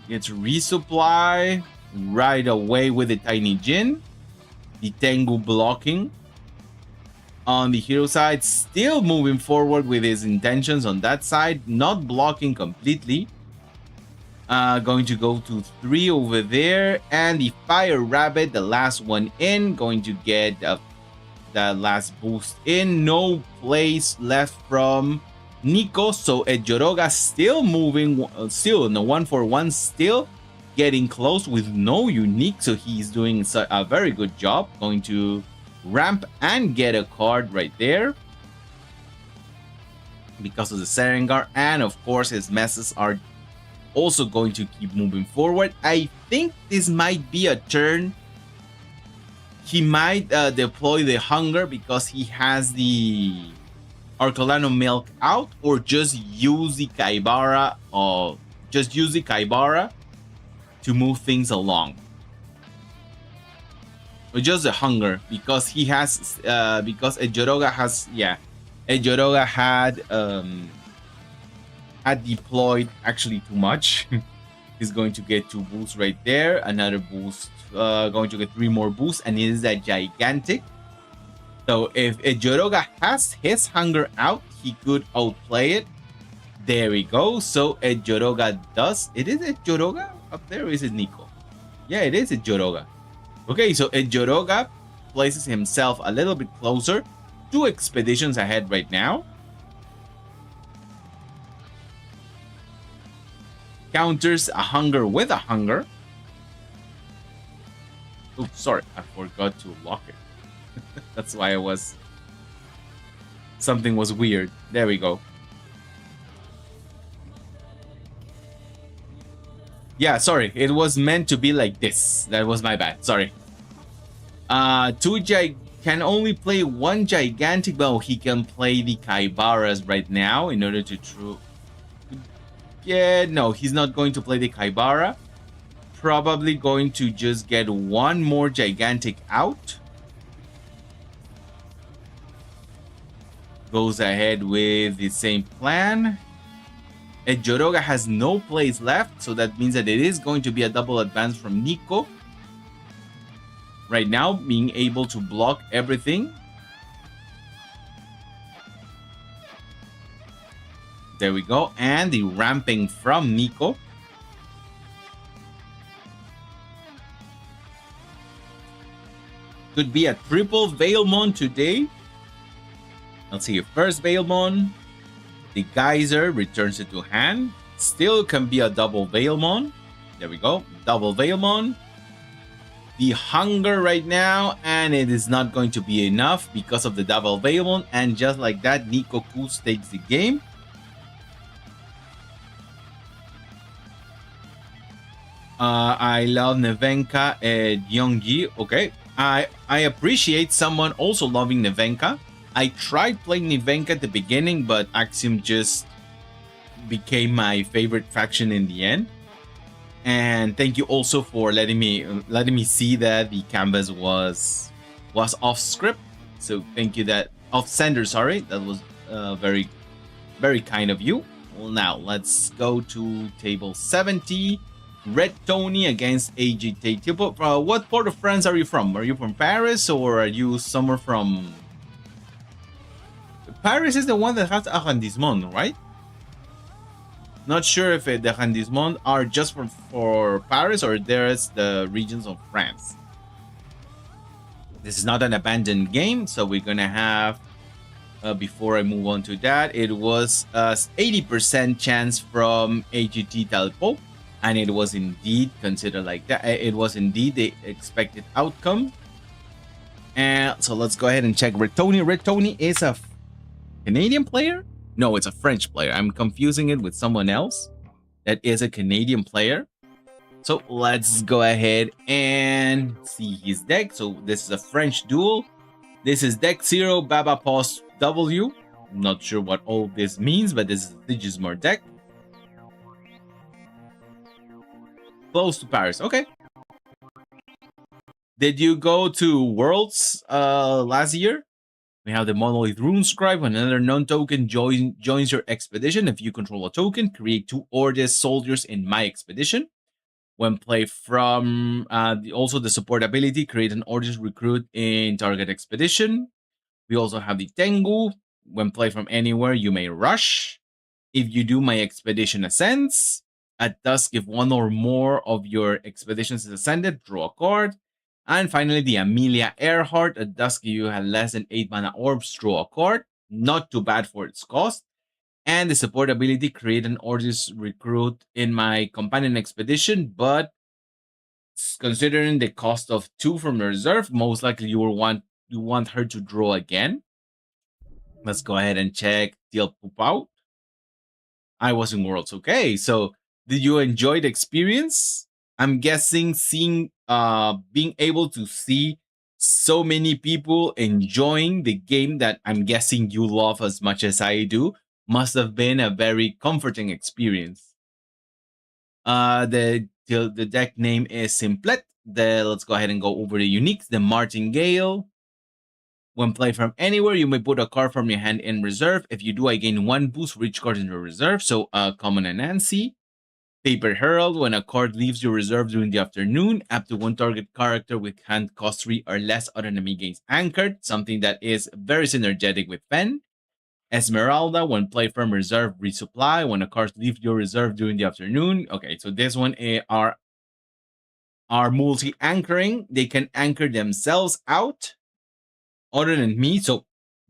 resupply right away with the Tiny Jin. The Tengu blocking. On the hero side, still moving forward with his intentions on that side. Not blocking completely. Going to go to 3 over there. And the Fire Rabbit, the last one in. Going to get... that last boost in. No place left from Nico, so Ejoroga still moving, still in the 1-for-1, still getting close with no unique, so he's doing a very good job. Going to ramp and get a card right there because of the Serengar, and of course his messes are also going to keep moving forward. I think this might be a turn. He might deploy the Hunger because he has the Arcolano Milk out, or just use the Kaibara, to move things along. Or just the Hunger because he has because Ejoroga has Ejoroga had deployed actually too much. He's going to get 2 boosts right there, another boost. Going to get 3 more boosts, and it is a gigantic. So if Ejoroga has his Hunger out, he could outplay it. There we go. So Ejoroga does. It is Ejoroga up there, or is it Nico? Yeah, it is Ejoroga. Okay, so Ejoroga places himself a little bit closer. 2 expeditions ahead right now. Counters a Hunger with a Hunger. Oh, sorry, I forgot to lock it. That's why something was weird. There we go. Yeah, sorry, it was meant to be like this. That was my bad, sorry. Can only play 1 gigantic. Well, he can play the Kaibaras right now in order to Yeah, no, he's not going to play the Kaibara. Probably going to just get 1 more gigantic out. Goes ahead with the same plan. Ejoroga has no plays left, so that means that it is going to be a double advance from Nico. Right now, being able to block everything. There we go. And the ramping from Nico. Could be a triple Veilmon today. Let's see. First Veilmon. The Geyser returns it to hand. Still can be a double Veilmon. There we go. Double Veilmon. the hunger right now, and it is not going to be enough because of the double Vaemon. And just like that, Nico Kuz takes the game. I love Nevenka and Youngji. Okay, I appreciate someone also loving Nevenka. I tried playing Nevenka at the beginning, but Axiom just became my favorite faction in the end. And thank you also for letting me see that the canvas was off script. So thank you that off sender. Sorry, that was very very kind of you. Well, now let's go to table 70. Red Tony against AGT. What part of France are you from? Are you from Paris or are you somewhere from? Paris is the one that has arrondissement, right? Not sure if the arrondissement are just for Paris or there's the regions of France. This is not an abandoned game, so we're gonna have. Before I move on to that, it was 80% chance from AGT Talpo, and it was indeed considered like that. It was indeed the expected outcome. And so let's go ahead and check Red Tony. Red Tony is a Canadian player? No, it's a French player. I'm confusing it with someone else that is a Canadian player. So let's go ahead and see his deck. So this is a French duel. This is deck 0, Baba Pos W. I'm not sure what all this means, but this is a Digismore deck. Close to Paris. Okay. Did you go to Worlds last year? We have the Monolith Rune Scribe. When another non-token joins your expedition, if you control a token, create 2 Ordis soldiers in my expedition. When play from also the support ability, create an Ordis recruit in target expedition. We also have the Tengu. When play from anywhere, you may rush. If you do my expedition ascends, at dusk, if one or more of your expeditions is ascended, draw a card. And finally, the Amelia Earhart. At dusk, you have less than 8 mana orbs, draw a card. Not too bad for its cost. And the support ability, create an Ordis recruit in my companion expedition, but considering the cost of 2 from the reserve, most likely you want her to draw again. Let's go ahead and check Deal Poop Out. I was in Worlds. Okay, so did you enjoy the experience? I'm guessing being able to see so many people enjoying the game that I'm guessing you love as much as I do must have been a very comforting experience. The deck name is Simplet. Let's go ahead and go over the uniques. The Martingale. When played from anywhere, you may put a card from your hand in reserve. If you do, I gain 1 boost for each card in your reserve. So, Common and Nancy. Paper Herald. When a card leaves your reserve during the afternoon, up to 1 target character with hand cost 3 or less other enemy gains anchored. Something that is very synergetic with Fen. Esmeralda. When played from reserve, resupply. When a card leaves your reserve during the afternoon. Okay, so this one are multi-anchoring. They can anchor themselves out. Other than me, so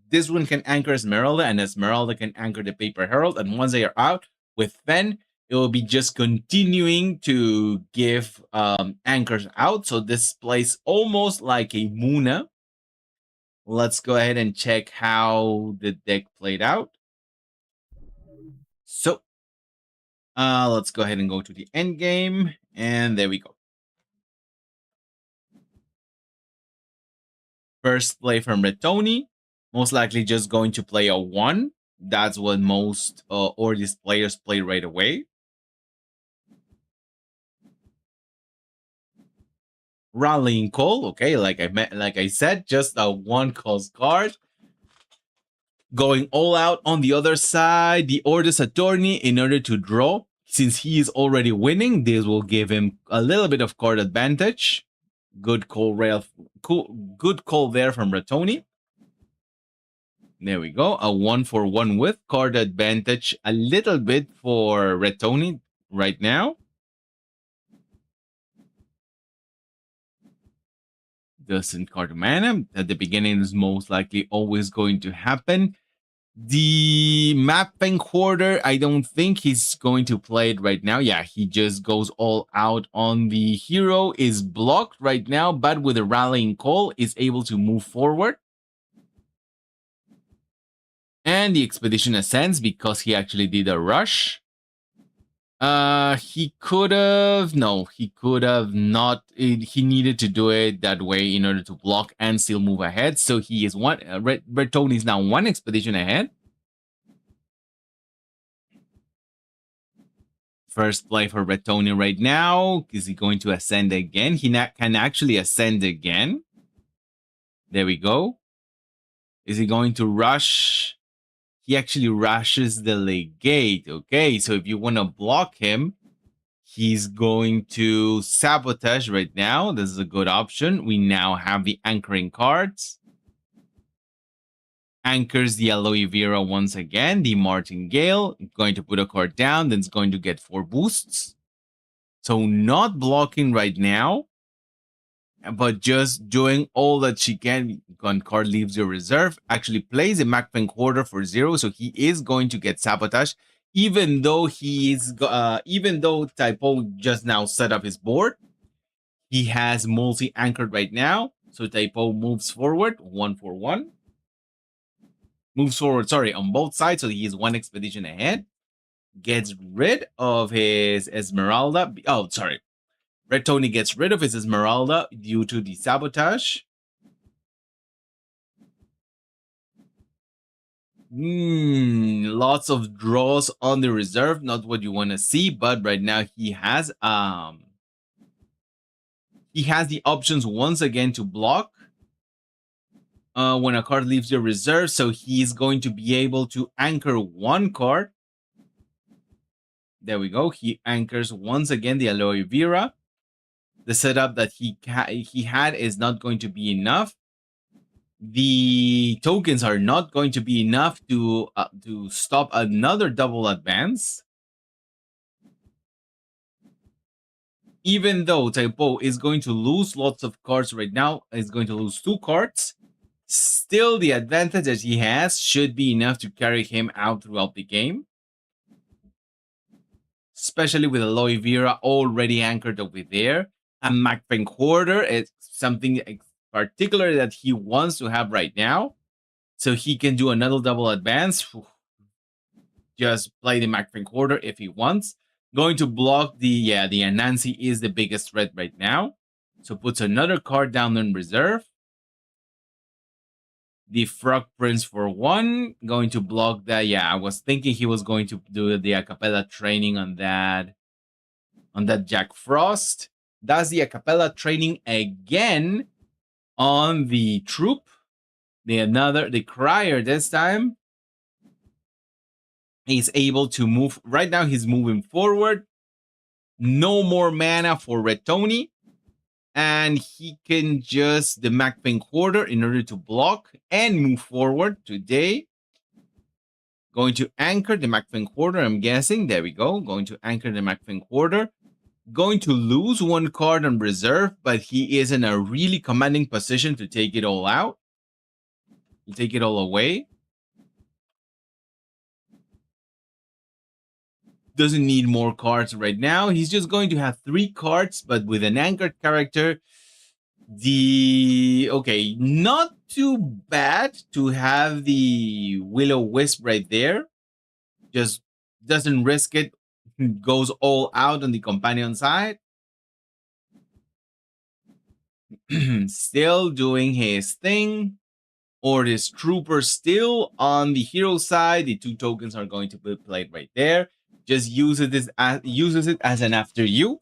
this one can anchor Esmeralda, and Esmeralda can anchor the Paper Herald. And once they are out with Fen, it will be just continuing to give anchors out. So this plays almost like a Muna. Let's go ahead and check how the deck played out. So let's go ahead and go to the end game, and there we go. First play from Red Tony, most likely just going to play a 1. That's what most Ordis players play right away. Rallying Call, okay, like I said, just a 1 cost card. Going all out on the other side, the Ordis Attorney, in order to draw. Since he is already winning, this will give him a little bit of card advantage. Good call, good call there from Ratoni. There we go. A 1-for-1 with card advantage. A little bit for Ratoni right now. Doesn't card mana. At the beginning is most likely always going to happen. The mapping hoarder, I don't think he's going to play it right now. Yeah, he just goes all out on the hero, is blocked right now, but with a rallying call is able to move forward. And the expedition ascends because he actually did a rush. He could have, no, he could have not. He needed to do it that way in order to block and still move ahead. So he is one. Red Tony is now one expedition ahead. First play for Red Tony right now. Is he going to ascend again? He can actually ascend again. There we go. Is he going to rush? He actually rushes the legate. Okay, so if you want to block him, he's going to sabotage right now. This is a good option. We now have the anchoring cards. Anchors the aloe vera once again. The martingale. Going to put a card down. Then it's going to get 4 boosts. So not blocking right now, but just doing all that she can. When card leaves your reserve, actually plays a Macfin quarter for 0. So he is going to get sabotage. Even though even though Typo just now set up his board, he has multi-anchored right now. So Typo moves forward, 1 for 1. Moves forward, sorry, on both sides. So he is 1 expedition ahead. Gets rid of his Esmeralda. Oh, sorry. Red Tony gets rid of his Esmeralda due to the sabotage. Lots of draws on the reserve. Not what you want to see, but right now he has the options once again to block when a card leaves your reserve. So he's going to be able to anchor 1 card. There we go. He anchors once again the aloe vera. The setup that he had is not going to be enough. The tokens are not going to be enough to stop another double advance. Even though Typo is going to lose lots of cards right now, is going to lose 2 cards, still the advantage that he has should be enough to carry him out throughout the game. Especially with aloe vera already anchored over there. A Macfin quarter is something particular that he wants to have right now. So he can do another double advance. Just play the Macfin quarter if he wants. Going to block the Anansi is the biggest threat right now. So puts another card down in reserve. The Frog Prince for 1. Going to block that. Yeah, I was thinking he was going to do the acapella training on that Jack Frost. Does the acapella training again on the troop. The crier this time. He's able to move. Right now he's moving forward. No more mana for Red Tony. And he can just the Macfin quarter in order to block and move forward today. Going to anchor the Macfin quarter, I'm guessing. There we go. Going to anchor the Macfin quarter. Going to lose 1 card on reserve, but he is in a really commanding position to take it all out. You take it all away. Doesn't need more cards right now. He's just going to have 3 cards, but with an anchored character. Okay, not too bad to have the Will-O-Wisp right there. Just doesn't risk it. Goes all out on the companion side. Still doing his thing. Or this trooper still on the hero side. The 2 tokens are going to be played right there. Just uses it as an after you.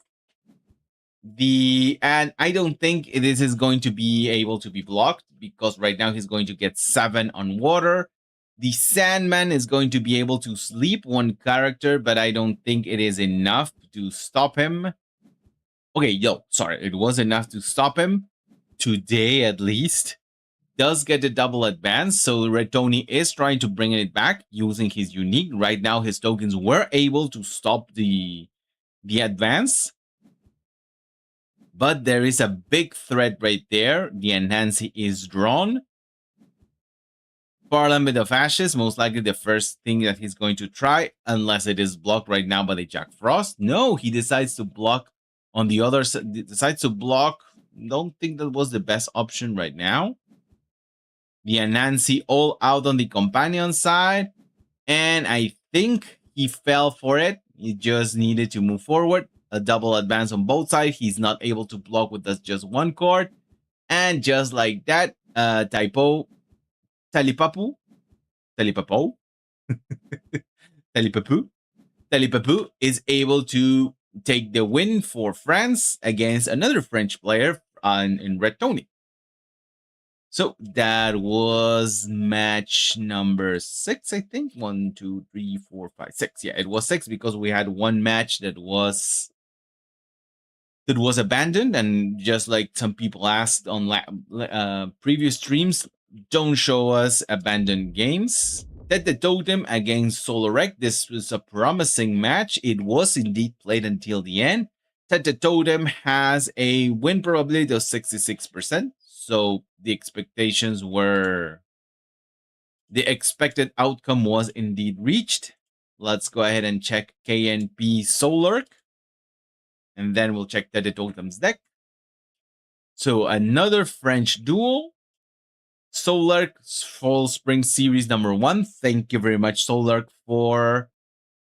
And I don't think this is going to be able to be blocked because right now he's going to get 7 on water. The Sandman is going to be able to sleep 1 character, but I don't think it is enough to stop him. Okay, sorry, it was enough to stop him today at least. Does get a double advance, so Red Tony is trying to bring it back using his unique. Right now, his tokens were able to stop the advance. But there is a big threat right there. The Anansi is drawn. Parliament of Ashes, most likely the first thing that he's going to try, unless it is blocked right now by the Jack Frost. No, he decides to block on the other side. Decides to block. Don't think that was the best option right now. The Anansi all out on the companion side. And I think he fell for it. He just needed to move forward. A double advance on both sides. He's not able to block with just one card. And just like that, Talipapu, Talipapo, Talipapu, Talipapu is able to take the win for France against another French player in Red Tony. So that was match number 6, I think. 1, 2, 3, 4, 5, 6. Yeah, it was 6 because we had one match that was abandoned, and just like some people asked on previous streams, don't show us abandoned games. That the Totem against Solarek. This was a promising match. It was indeed played until the end. That the Totem has a win probability of 66%. So the expectations were, the expected outcome was indeed reached. Let's go ahead and check KNP Solark. And then we'll check the Totem's deck. So another French duel. Solark Fall Spring Series number 1. Thank you very much, Solark, for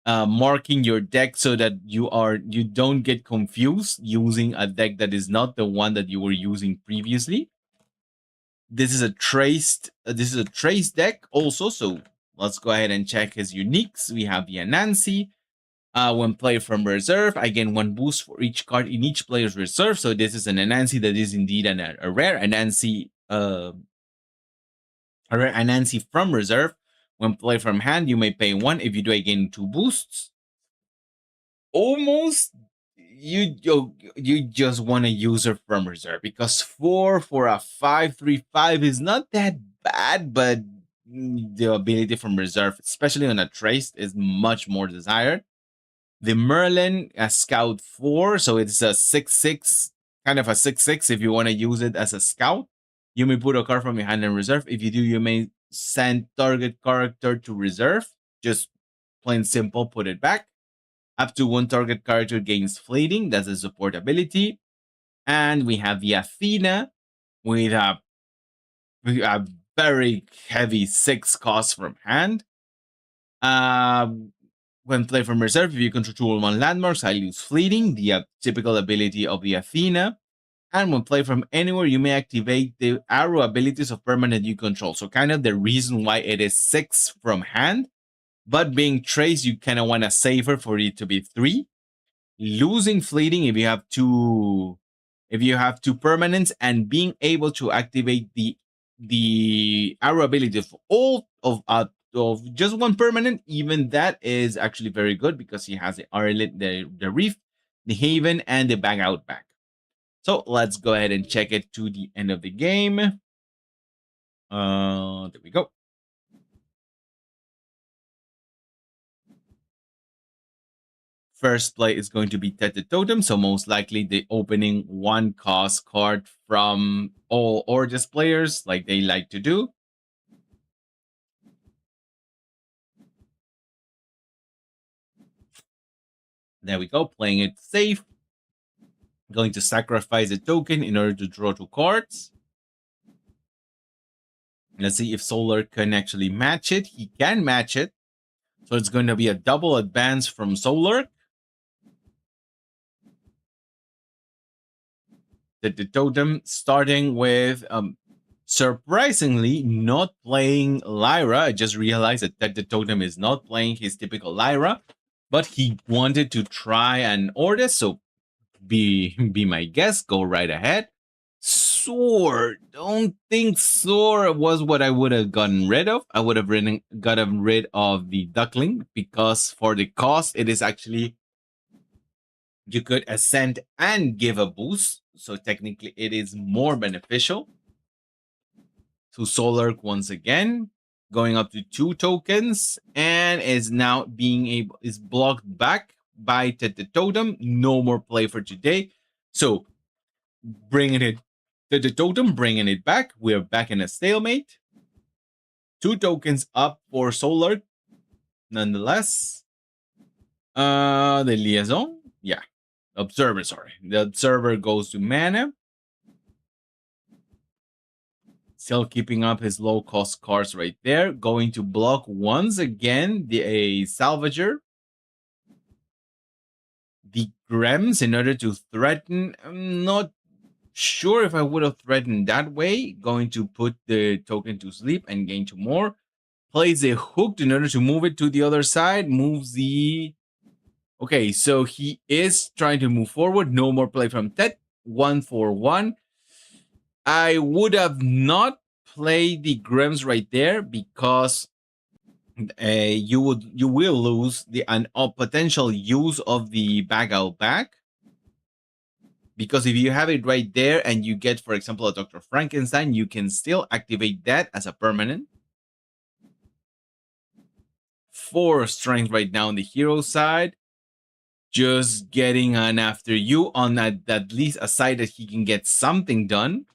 marking your deck so that you don't get confused using a deck that is not the one that you were using previously. This is a traced deck also, so let's go ahead and check his uniques. We have the Anansi. When played from reserve, I gain 1 boost for each card in each player's reserve. So this is an Anansi that is indeed a rare Anansi, a rare Anansi from reserve. When played from hand, you may pay 1. If you do, I gain 2 boosts. Almost, you just want to use her from reserve, because 4 for a 5/3/5 is not that bad, but the ability from reserve, especially on a trace, is much more desired. The Merlin, a scout 4, so it's a 6/6, kind of a 6/6 if you want to use it as a scout. You may put a card from your hand in reserve. If you do, you may send target character to reserve. Just plain simple, put it back. Up to 1 target character gains fleeting. That's a support ability. And we have the Athena with a very heavy 6 cost from hand. When played from reserve, if you control 1 landmarks, I lose fleeting, the typical ability of the Athena. And when played from anywhere, you may activate the arrow abilities of permanent you control. So kind of the reason why it is 6 from hand. But being traced, you kind of want to save her for it to be 3. Losing fleeting if you have two permanents, and being able to activate the arrow ability of all of just 1 permanent, even that is actually very good, because he has the Arlet, the Reef, the Haven, and the Bag Out back. So let's go ahead and check it to the end of the game. There we go. First play is going to be Tete Totem, so most likely the opening 1 cost card from all Orges players, like they like to do. There we go, playing it safe. Going to sacrifice a token in order to draw 2 cards. Let's see if Solar can actually match it. He can match it. So it's going to be a double advance from Solar. The Totem starting with, surprisingly, not playing Lyra. I just realized that the Totem is not playing his typical Lyra, but he wanted to try an Order, so be my guest. Go right ahead. Sword. Don't think Sword was what I would have gotten rid of. I would have gotten rid of the Duckling, because for the cost, it is actually, you could ascend and give a boost. So technically, it is more beneficial. To Solar once again, going up to 2 tokens, and is now is blocked back by the Totem. No more play for today. So bringing it, the Totem, bringing it back. We're back in a stalemate. 2 tokens up for Solar, nonetheless. The Liaison, yeah. Observer, sorry. The Observer goes to mana. Still keeping up his low-cost cards right there. Going to block once again a Salvager. The Grems in order to threaten. I'm not sure if I would have threatened that way. Going to put the token to sleep and gain 2 more. Plays a Hooked in order to move it to the other side. Moves the... Okay, so he is trying to move forward. No more play from Tet. 1 for 1. I would have not played the Grems right there because you will lose the potential use of the Bag Out back. Because if you have it right there and you get, for example, a Dr. Frankenstein, you can still activate that as a permanent. 4 strength right now on the hero side. Just getting an after you on at least a side that he can get something done.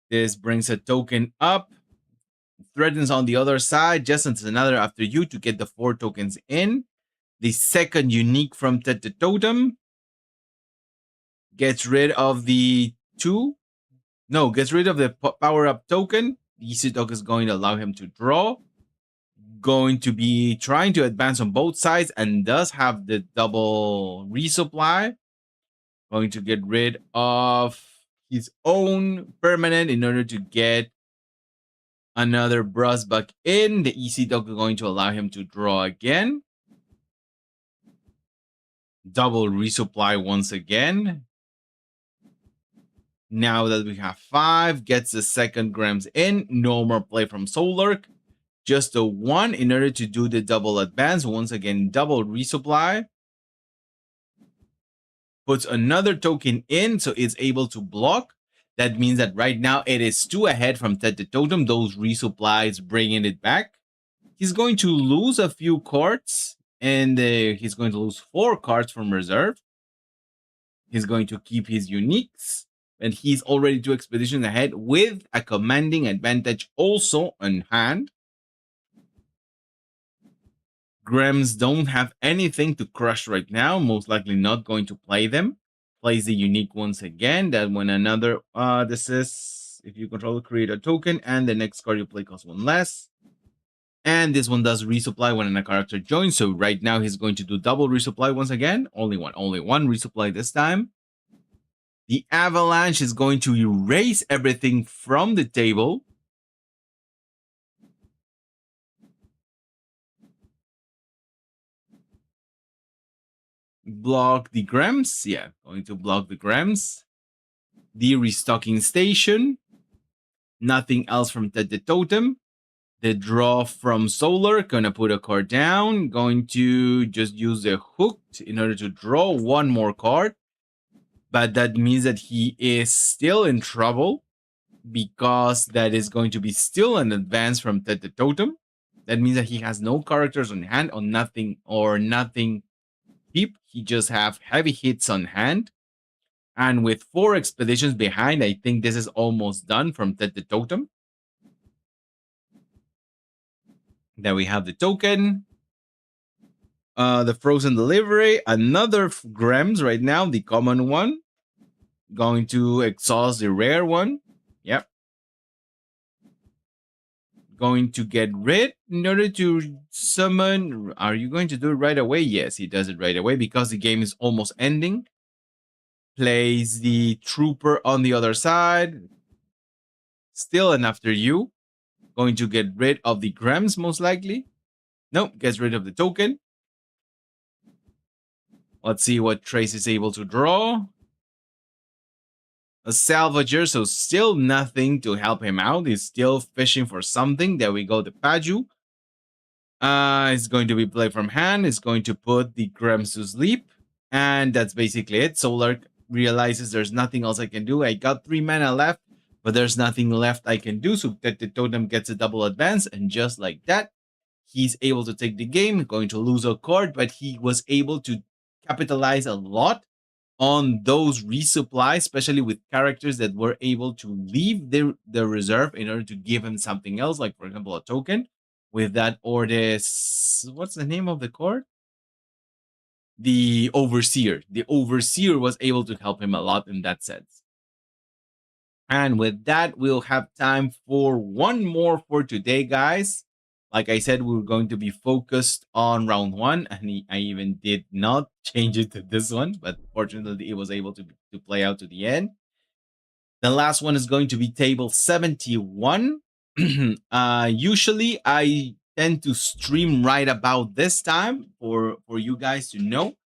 This brings a token up. Threatens on the other side. Just as another after you to get the 4 tokens in. The second unique from Tete Totem. Gets rid of the 2. No, gets rid of the power-up token. The easy token is going to allow him to draw. Going to be trying to advance on both sides and does have the double resupply. Going to get rid of his own permanent in order to get another Brusbuck in. The easy token is going to allow him to draw again. Double resupply once again. Now that we have 5, gets the second Grems in. No more play from Solark. Just a 1 in order to do the double advance. Once again, double resupply. Puts another token in, so it's able to block. That means that right now it is 2 ahead from Tete Totem. Those resupplies bringing it back. He's going to lose a few cards, and he's going to lose 4 cards from reserve. He's going to keep his uniques. And he's already 2 expeditions ahead with a commanding advantage also on hand. Grems don't have anything to crush right now. Most likely not going to play them. Plays the unique once again. That when another... this is... If you control, create a token. And the next card you play costs 1 less. And this one does resupply when a character joins. So right now he's going to do double resupply once again. Only one resupply this time. The Avalanche is going to erase everything from the table. Block the Grems. Yeah, going to block the Grems. The Restocking Station. Nothing else from Tete Totem. The draw from Solar. Gonna put a card down. Going to just use the Hooked in order to draw 1 more card. But that means that he is still in trouble because that is going to be still an advance from Tete Totem. That means that he has no characters on hand or nothing cheap. He just have heavy hits on hand. And with 4 expeditions behind, I think this is almost done from Tete Totem. Then we have the token. The Frozen Delivery, another Grems right now, the common one. Going to exhaust the rare one. Yep. Going to get rid in order to summon. Are you going to do it right away? Yes, he does it right away because the game is almost ending. Plays the Trooper on the other side. Still an after you. Going to get rid of the Grems most likely. Nope, gets rid of the token. Let's see what Trace is able to draw. A Salvager, so still nothing to help him out. He's still fishing for something. There we go, the Paju. It's going to be played from hand. It's going to put the Grems to sleep. And that's basically it. Solar realizes there's nothing else I can do. I got 3 mana left, but there's nothing left I can do. So that the Totem gets a double advance. And just like that, he's able to take the game. Going to lose a card, but he was able to capitalize a lot on those resupplies, especially with characters that were able to leave their reserve in order to give him something else, like for example a token. With that, or this, what's the name of the card? The Overseer. The Overseer was able to help him a lot in that sense. And with that, we'll have time for one more for today, guys. Like I said, we were going to be focused on round one, and I even did not change it to this one, but fortunately, it was able to play out to the end. The last one is going to be table 71. Usually, I tend to stream right about this time for you guys to know.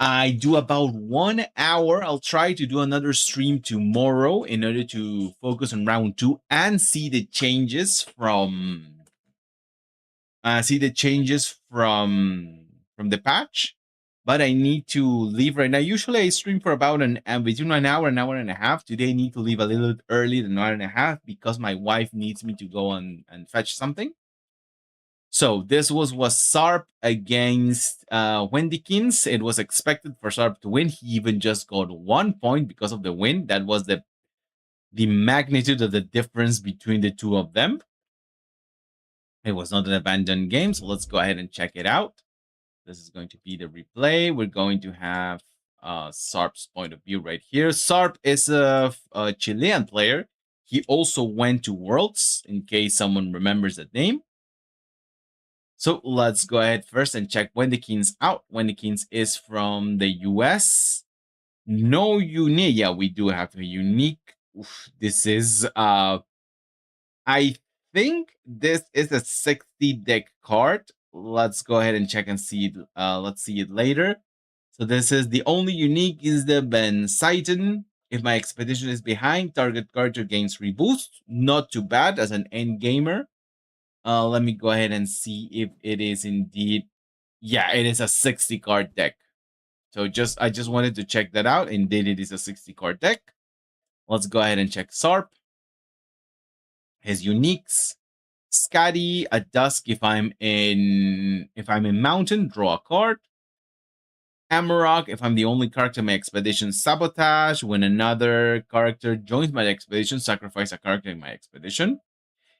I do about 1 hour. I'll try to do another stream tomorrow in order to focus on round two and see the changes from the patch. But I need to leave right now. Usually I stream for about between an hour and a half. Today I need to leave a little early than an hour and a half because my wife needs me to go and fetch something. So this was Sarp against Wendykins. It was expected for Sarp to win. He even just got 1 point because of the win. That was the magnitude of the difference between the two of them. It was not an abandoned game, so let's go ahead and check it out. This is going to be the replay. We're going to have Sarp's point of view right here. Sarp is a Chilean player. He also went to Worlds, in case someone remembers that name. So let's go ahead first and check Wendykins out. Wendykins is from the US. No unique. Yeah, we do have a unique. Oof, this is I think this is a 60 deck card. Let's go ahead and check and see it. Let's see it later. So this is the only unique is the Ben Saiton. If my expedition is behind, target character gains reboost. Not too bad as an end gamer. Let me go ahead and see if it is indeed. Yeah, it is a 60 card deck. So I just wanted to check that out. Indeed, it is a 60 card deck. Let's go ahead and check Sarp. His uniques. Scotty at dusk if I'm in mountain, draw a card. Amarok if I'm the only character in my expedition, sabotage. When another character joins my expedition, sacrifice a character in my expedition.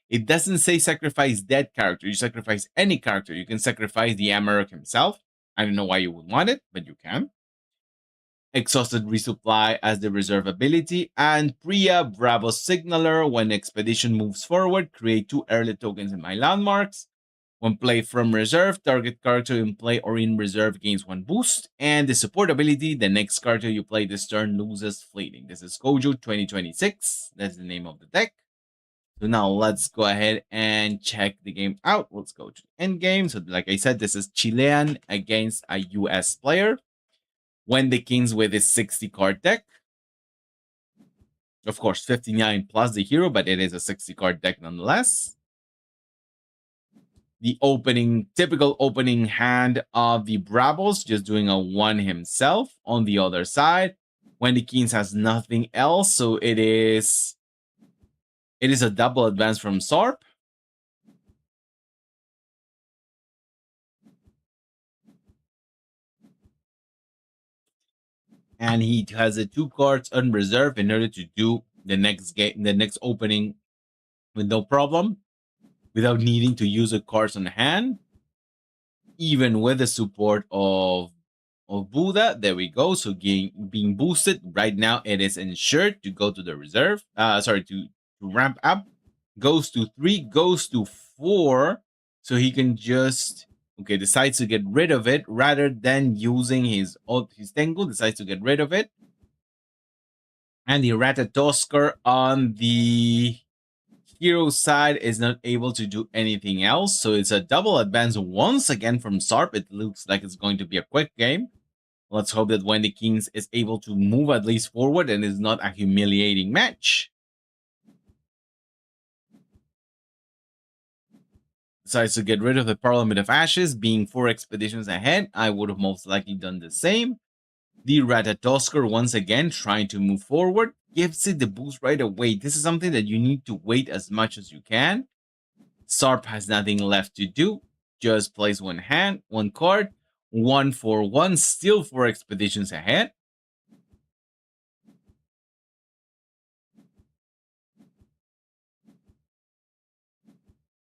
It doesn't say sacrifice that character. You sacrifice any character. You can sacrifice the Amarok himself. I don't know why you would want it, but you can. Exhausted resupply as the reserve ability, and Priya Bravo Signaler. When expedition moves forward, create 2 early tokens in my landmarks. When played from reserve, target character in play or in reserve gains 1 boost. And the support ability, the next character you play this turn loses fleeting. This is Gojo 2026. That's the name of the deck. So now let's go ahead and check the game out. Let's go to end game. So like I said, this is Chilean against a US player. Wendykins with his 60 card deck. Of course, 59 plus the hero, but it is a 60 card deck nonetheless. The typical opening hand of the Bravos, just doing a 1 himself. On the other side, Wendykins has nothing else, so it is a double advance from Sarp. And he has the 2 cards unreserved in order to do the next opening with no problem, without needing to use a cards on hand, even with the support of Buddha. There we go. So being boosted right now, it is ensured to go to the reserve. To ramp up. Goes to 3, goes to 4. So he can just decides to get rid of it rather than using his Tengu. Decides to get rid of it. And the Ratatoskr on the hero side is not able to do anything else. So it's a double advance once again from Sarp. It looks like it's going to be a quick game. Let's hope that Wendykins is able to move at least forward and is not a humiliating match. Decides to get rid of the Parliament of Ashes, being 4 expeditions ahead. I would have most likely done the same. The Ratatoskr once again trying to move forward, gives it the boost right away. This is something that you need to wait as much as you can. Sarp has nothing left to do. Just plays 1 card, 1 for 1, still 4 expeditions ahead.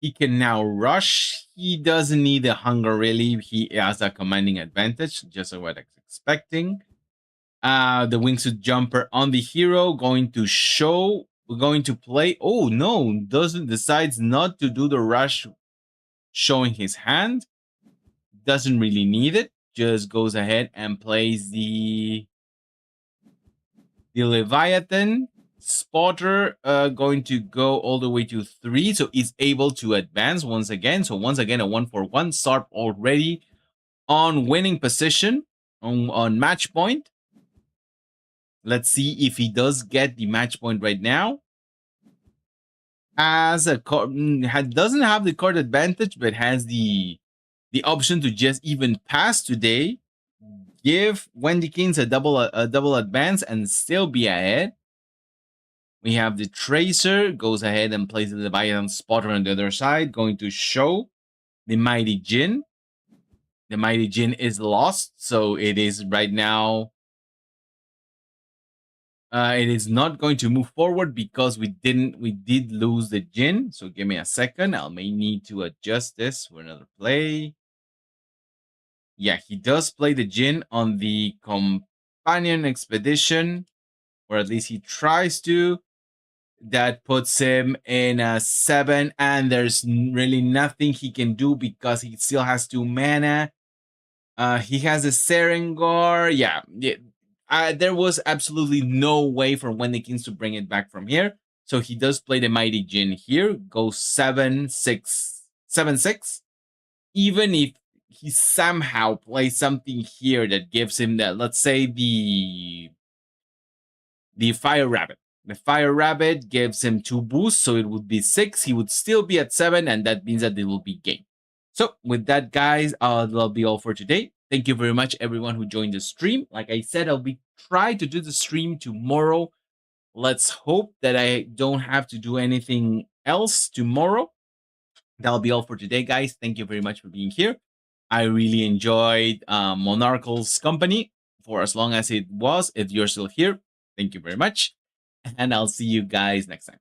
He can now rush. He doesn't need a hunger really. He has a commanding advantage, just like what I was expecting. The wingsuit jumper on the hero going to show. We're going to play. Oh no, doesn't decides not to do the rush, showing his hand. Doesn't really need it. Just goes ahead and plays the Leviathan. Spotter going to go all the way to 3, so he's able to advance once again. So once again, a 1-for-1. Sarp already on winning position on match point. Let's see if he does get the match point right now. As a doesn't have the card advantage, but has the option to just even pass today. Give Wendy Kings a double advance and still be ahead. We have the Tracer, goes ahead and plays the Leviathan Spotter on the other side, going to show the Mighty Jin. The Mighty Jin is lost, so it is right now. It is not going to move forward because we did lose the Jin. So give me a second. I may need to adjust this for another play. Yeah, he does play the Jin on the companion expedition, or at least he tries to. That puts him in a 7, and there's really nothing he can do because he still has 2 mana. He has a Serengor. Yeah, there was absolutely no way for Wendy Kings to bring it back from here. So he does play the Mighty Jin here. Goes 7-6, 7-6. Even if he somehow plays something here that gives him that, let's say the Fire Rabbit. The Fire Rabbit gives him 2 boosts, so it would be 6. He would still be at 7, and that means that it will be game. So with that, guys, that'll be all for today. Thank you very much, everyone who joined the stream. Like I said, I'll be trying to do the stream tomorrow. Let's hope that I don't have to do anything else tomorrow. That'll be all for today, guys. Thank you very much for being here. I really enjoyed Monarchal's company for as long as it was. If you're still here, thank you very much. And I'll see you guys next time.